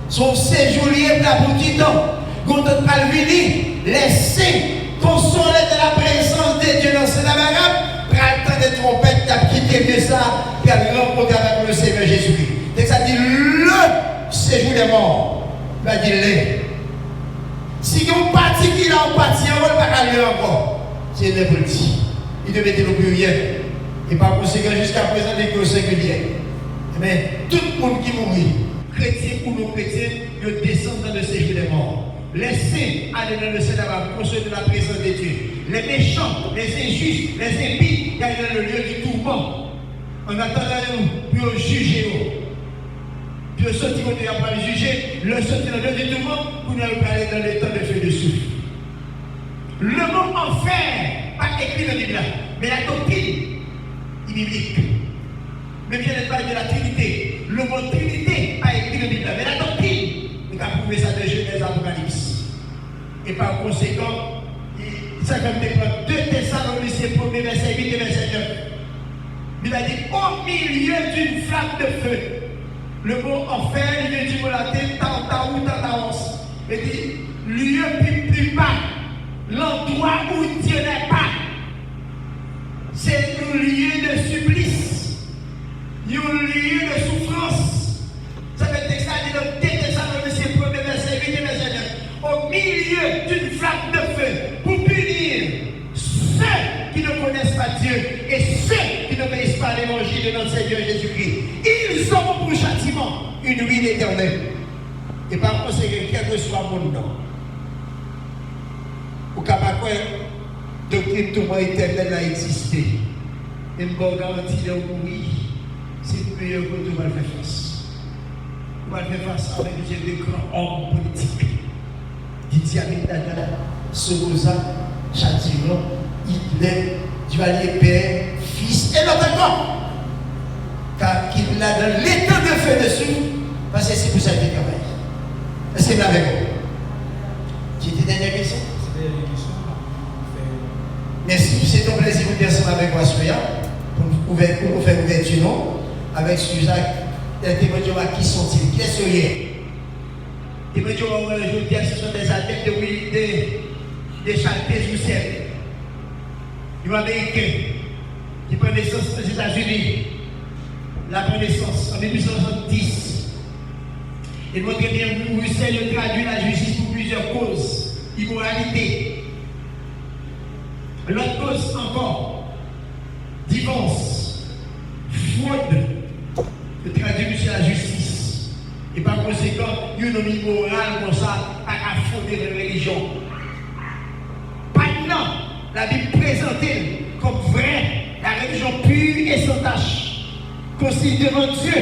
Son séjour lié pour du temps. Quand on va venir, laisser consoler de la présence de Dieu dans ce d'Abraham, prend le temps des trompettes, qui a quitté de ça, qui a rencontré avec le Seigneur Jésus-Christ. Donc ça dit le séjour des morts. Il va dire le. Si on partit qui là, on partit, on ne va pas aller encore. C'est le petit. Il devait être au pluriel. Et par conséquent, jusqu'à présent, il est au singulier. Mais tout le monde qui mourit, chrétien ou non chrétien, ils descendent dans le séjour des morts. Les saints allaient dans le ciel d'Abraham, construire de la présence de Dieu. Les méchants, les injustes, les impies, ils allaient dans le lieu du tourment. En attendant nous, pour juger. Puis sortir quand il a pas juger, le sortir dans le lieu du tourment, pour nous aller dans le temps de feu de souffle. Le mot enfer, pas écrit dans la Bible, mais la doctrine est biblique. Mais bien n'est pas de la Trinité. Le mot Trinité a écrit dans la Bible, mais la doctrine, nous avons prouvé ça de Genèse Apocalypse. Et par conséquent, ça comme dépend 2 Thessaloniciens 1er verset 8 et verset 9. Il a dit au milieu d'une flamme de feu. Le mot enfer, il vient du mot latin, tanta ou tantaos. Il dit lieu plus bas, l'endroit où Dieu n'est pas. C'est un lieu de supplice, un lieu de souffrance. Ça veut dire que ça dit dans 2 Thessaloniciens 1er verset 8 et verset 9. Au milieu d'une flamme de feu, pour punir ceux qui ne connaissent pas Dieu et ceux qui n'obéissent pas à l'évangile de notre Seigneur Jésus-Christ. Ils auront pour châtiment une ruine éternelle. Et par conséquent, quel que soit mon nom, ou capable de doctrine tout le monde éternel a existé. Et je vous garantis de mourir, c'est meilleur que tout le monde faire face. On va faire face avec des grands hommes politiques. Didier Amin Dada, Somoza, Châtillon, Hitler, Duvalier Père, Fils et notre encore. Car qu'il a dans l'état de feu dessus, parce que c'est pour ça qu'il travaille. Est-ce que vous avec moi? J'ai dit dernière question? C'est dernière question. Merci. C'est un plaisir de vous ensemble avec moi, Soya, pour vous faire ouverture, non? Avec Suzanne, les témoins qui sont-ils? Qui est-ce qu'il y a? Les témoins, je veux dire, ce sont des adeptes de Charles Roussel. Ils sont américains, qui prennent naissance aux États-Unis. La naissance en 1870. Et montre bien que Roussel traduit la justice pour plusieurs causes. Immoralité. L'autre cause encore. Divorce. Fraude. Le traduit sur la justice. Et par conséquent, il y a une morale comme ça à fonder la religion. Maintenant, la Bible présentée comme vraie, la religion pure et sans tache. Considérant Dieu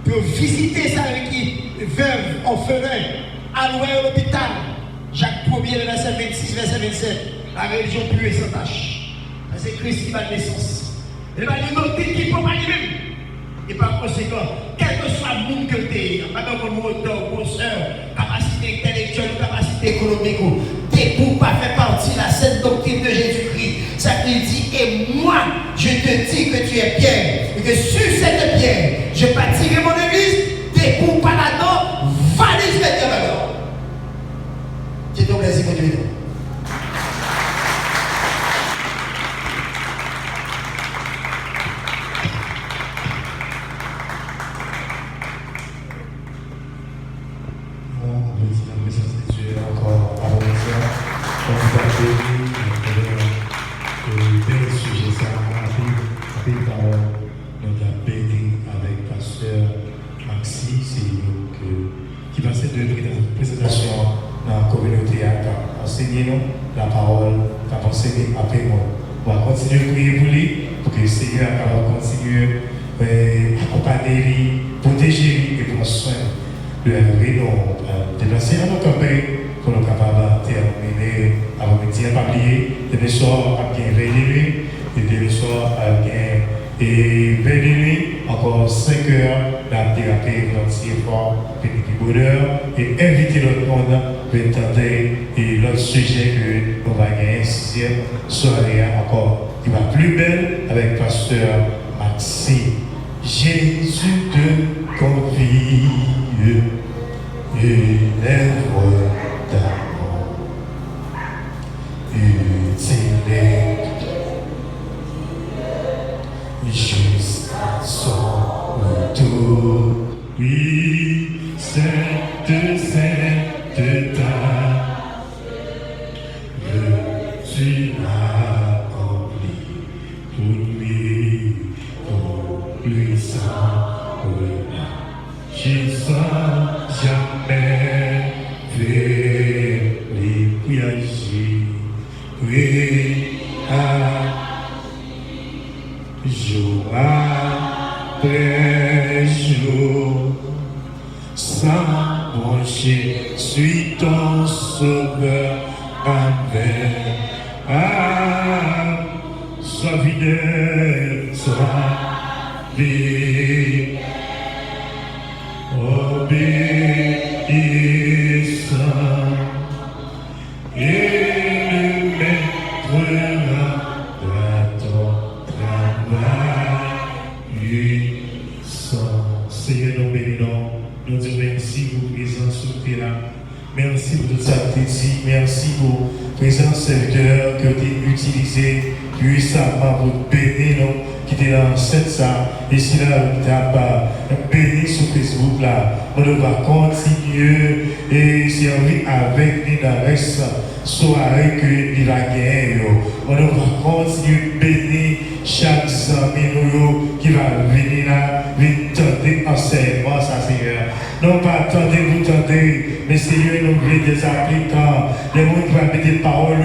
pour visiter ça avec qui veuve, orphelin, alloué à l'hôpital. Jacques 1er, verset 26, verset 27. La religion pure et sans tache. C'est Christ qui va de naissance. Il va dire non, qui ne peut pas lui-même. Et par conséquent, quel que soit le monde que tu es, pas comme moteur, consoeur, capacité intellectuelle, capacité économique, tu es pour pas faire partie de la sainte doctrine de Jésus-Christ. Ça qu'il dit, et moi, je te dis que tu es Pierre, et que sur cette pierre, je bâtirai mon église, t'es pour pas là-dedans, valise les dieux là-dedans. C'est ton plaisir que tu es. La parole, la pensée après moi. On va continuer à prier pour lui, pour que le Seigneur continue à accompagner lui, protéger lui et prendre soin de nous déplacer à nos campagnes pour nous capables de terminer avant midi à papier, demain soir à bien veiller et demain soir à bien et veiller encore 5 heures la thérapie notre fort, pénible bonheur et inviter l'autre monde pour tenter et l'autre sujet que nous va gagner 6e soirée encore qui va plus belle avec pasteur Maxime. Jésus te confie une œuvre d'amour utile jusqu'à son retour. Oui, sainte tâche que tu as accomplie pour lui, pour lui sans relâche. Je sens jamais fait les voyager. Oui, jour après jour, sans brancher, suis ton sauveur avec âme, sois fidèle, sois fidèle, obéissant, et le maître à ton travail, Seigneur, nous bénissons, nous disons merci pour la présence sur le là. Merci pour tout ça que tu dis. Merci pour la présence serviteur que tu as utilisé puissamment pour bénir nous qui étaient dans cette salle. Et si là, tu n'as pas béni sur Facebook là, on va continuer et servir avec nous dans la reste soirée que il a gagné. On va continuer à bénir chaque ami qui va venir là, venir tenter enseignement, ça Seigneur. Non pas attendre, vous tenter, mais Seigneur, nous voulons des applicants, les gens qui vont mettre des paroles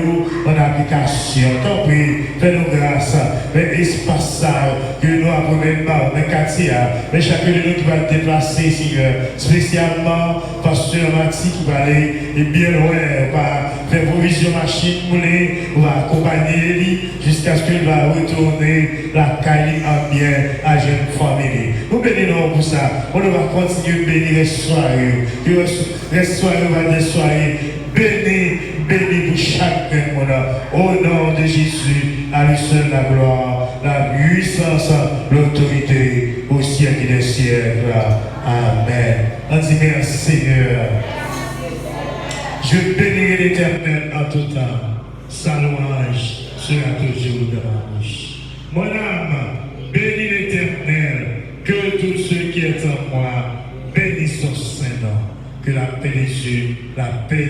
en application. Tant pis, fais-nous grâce, mais espace ça, que nous avons même pas, mais quartier, mais chacun de nous qui va déplacer, Seigneur, spécialement Pasteur Mati qui va aller et bien loin, va faire provision machine moulée, on va accompagner lui jusqu'à ce qu'il va retourner la caille en bien à jeune famille. Nous bénissons pour ça. On va continuer à bénir les soirées. Les soirées va des soirées. Bénis pour chacun. Au nom de Jésus, à lui seul la gloire, la puissance, l'autorité au siècle des siècles. Amen. On dit merci Seigneur. Je bénirai l'Éternel en tout temps. Sa louange sera toujours dans ma bouche. Mon âme, bénis l'Éternel. Que tout ce qui est en moi bénisse son Saint-Nom. Que la paix des cieux, la paix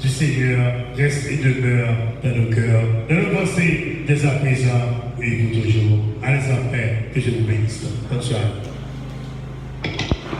du Seigneur reste et demeure dans nos cœurs, dans nos pensées, dès à présent et pour toujours. Allez en paix, que je vous bénisse. Bonne soirée.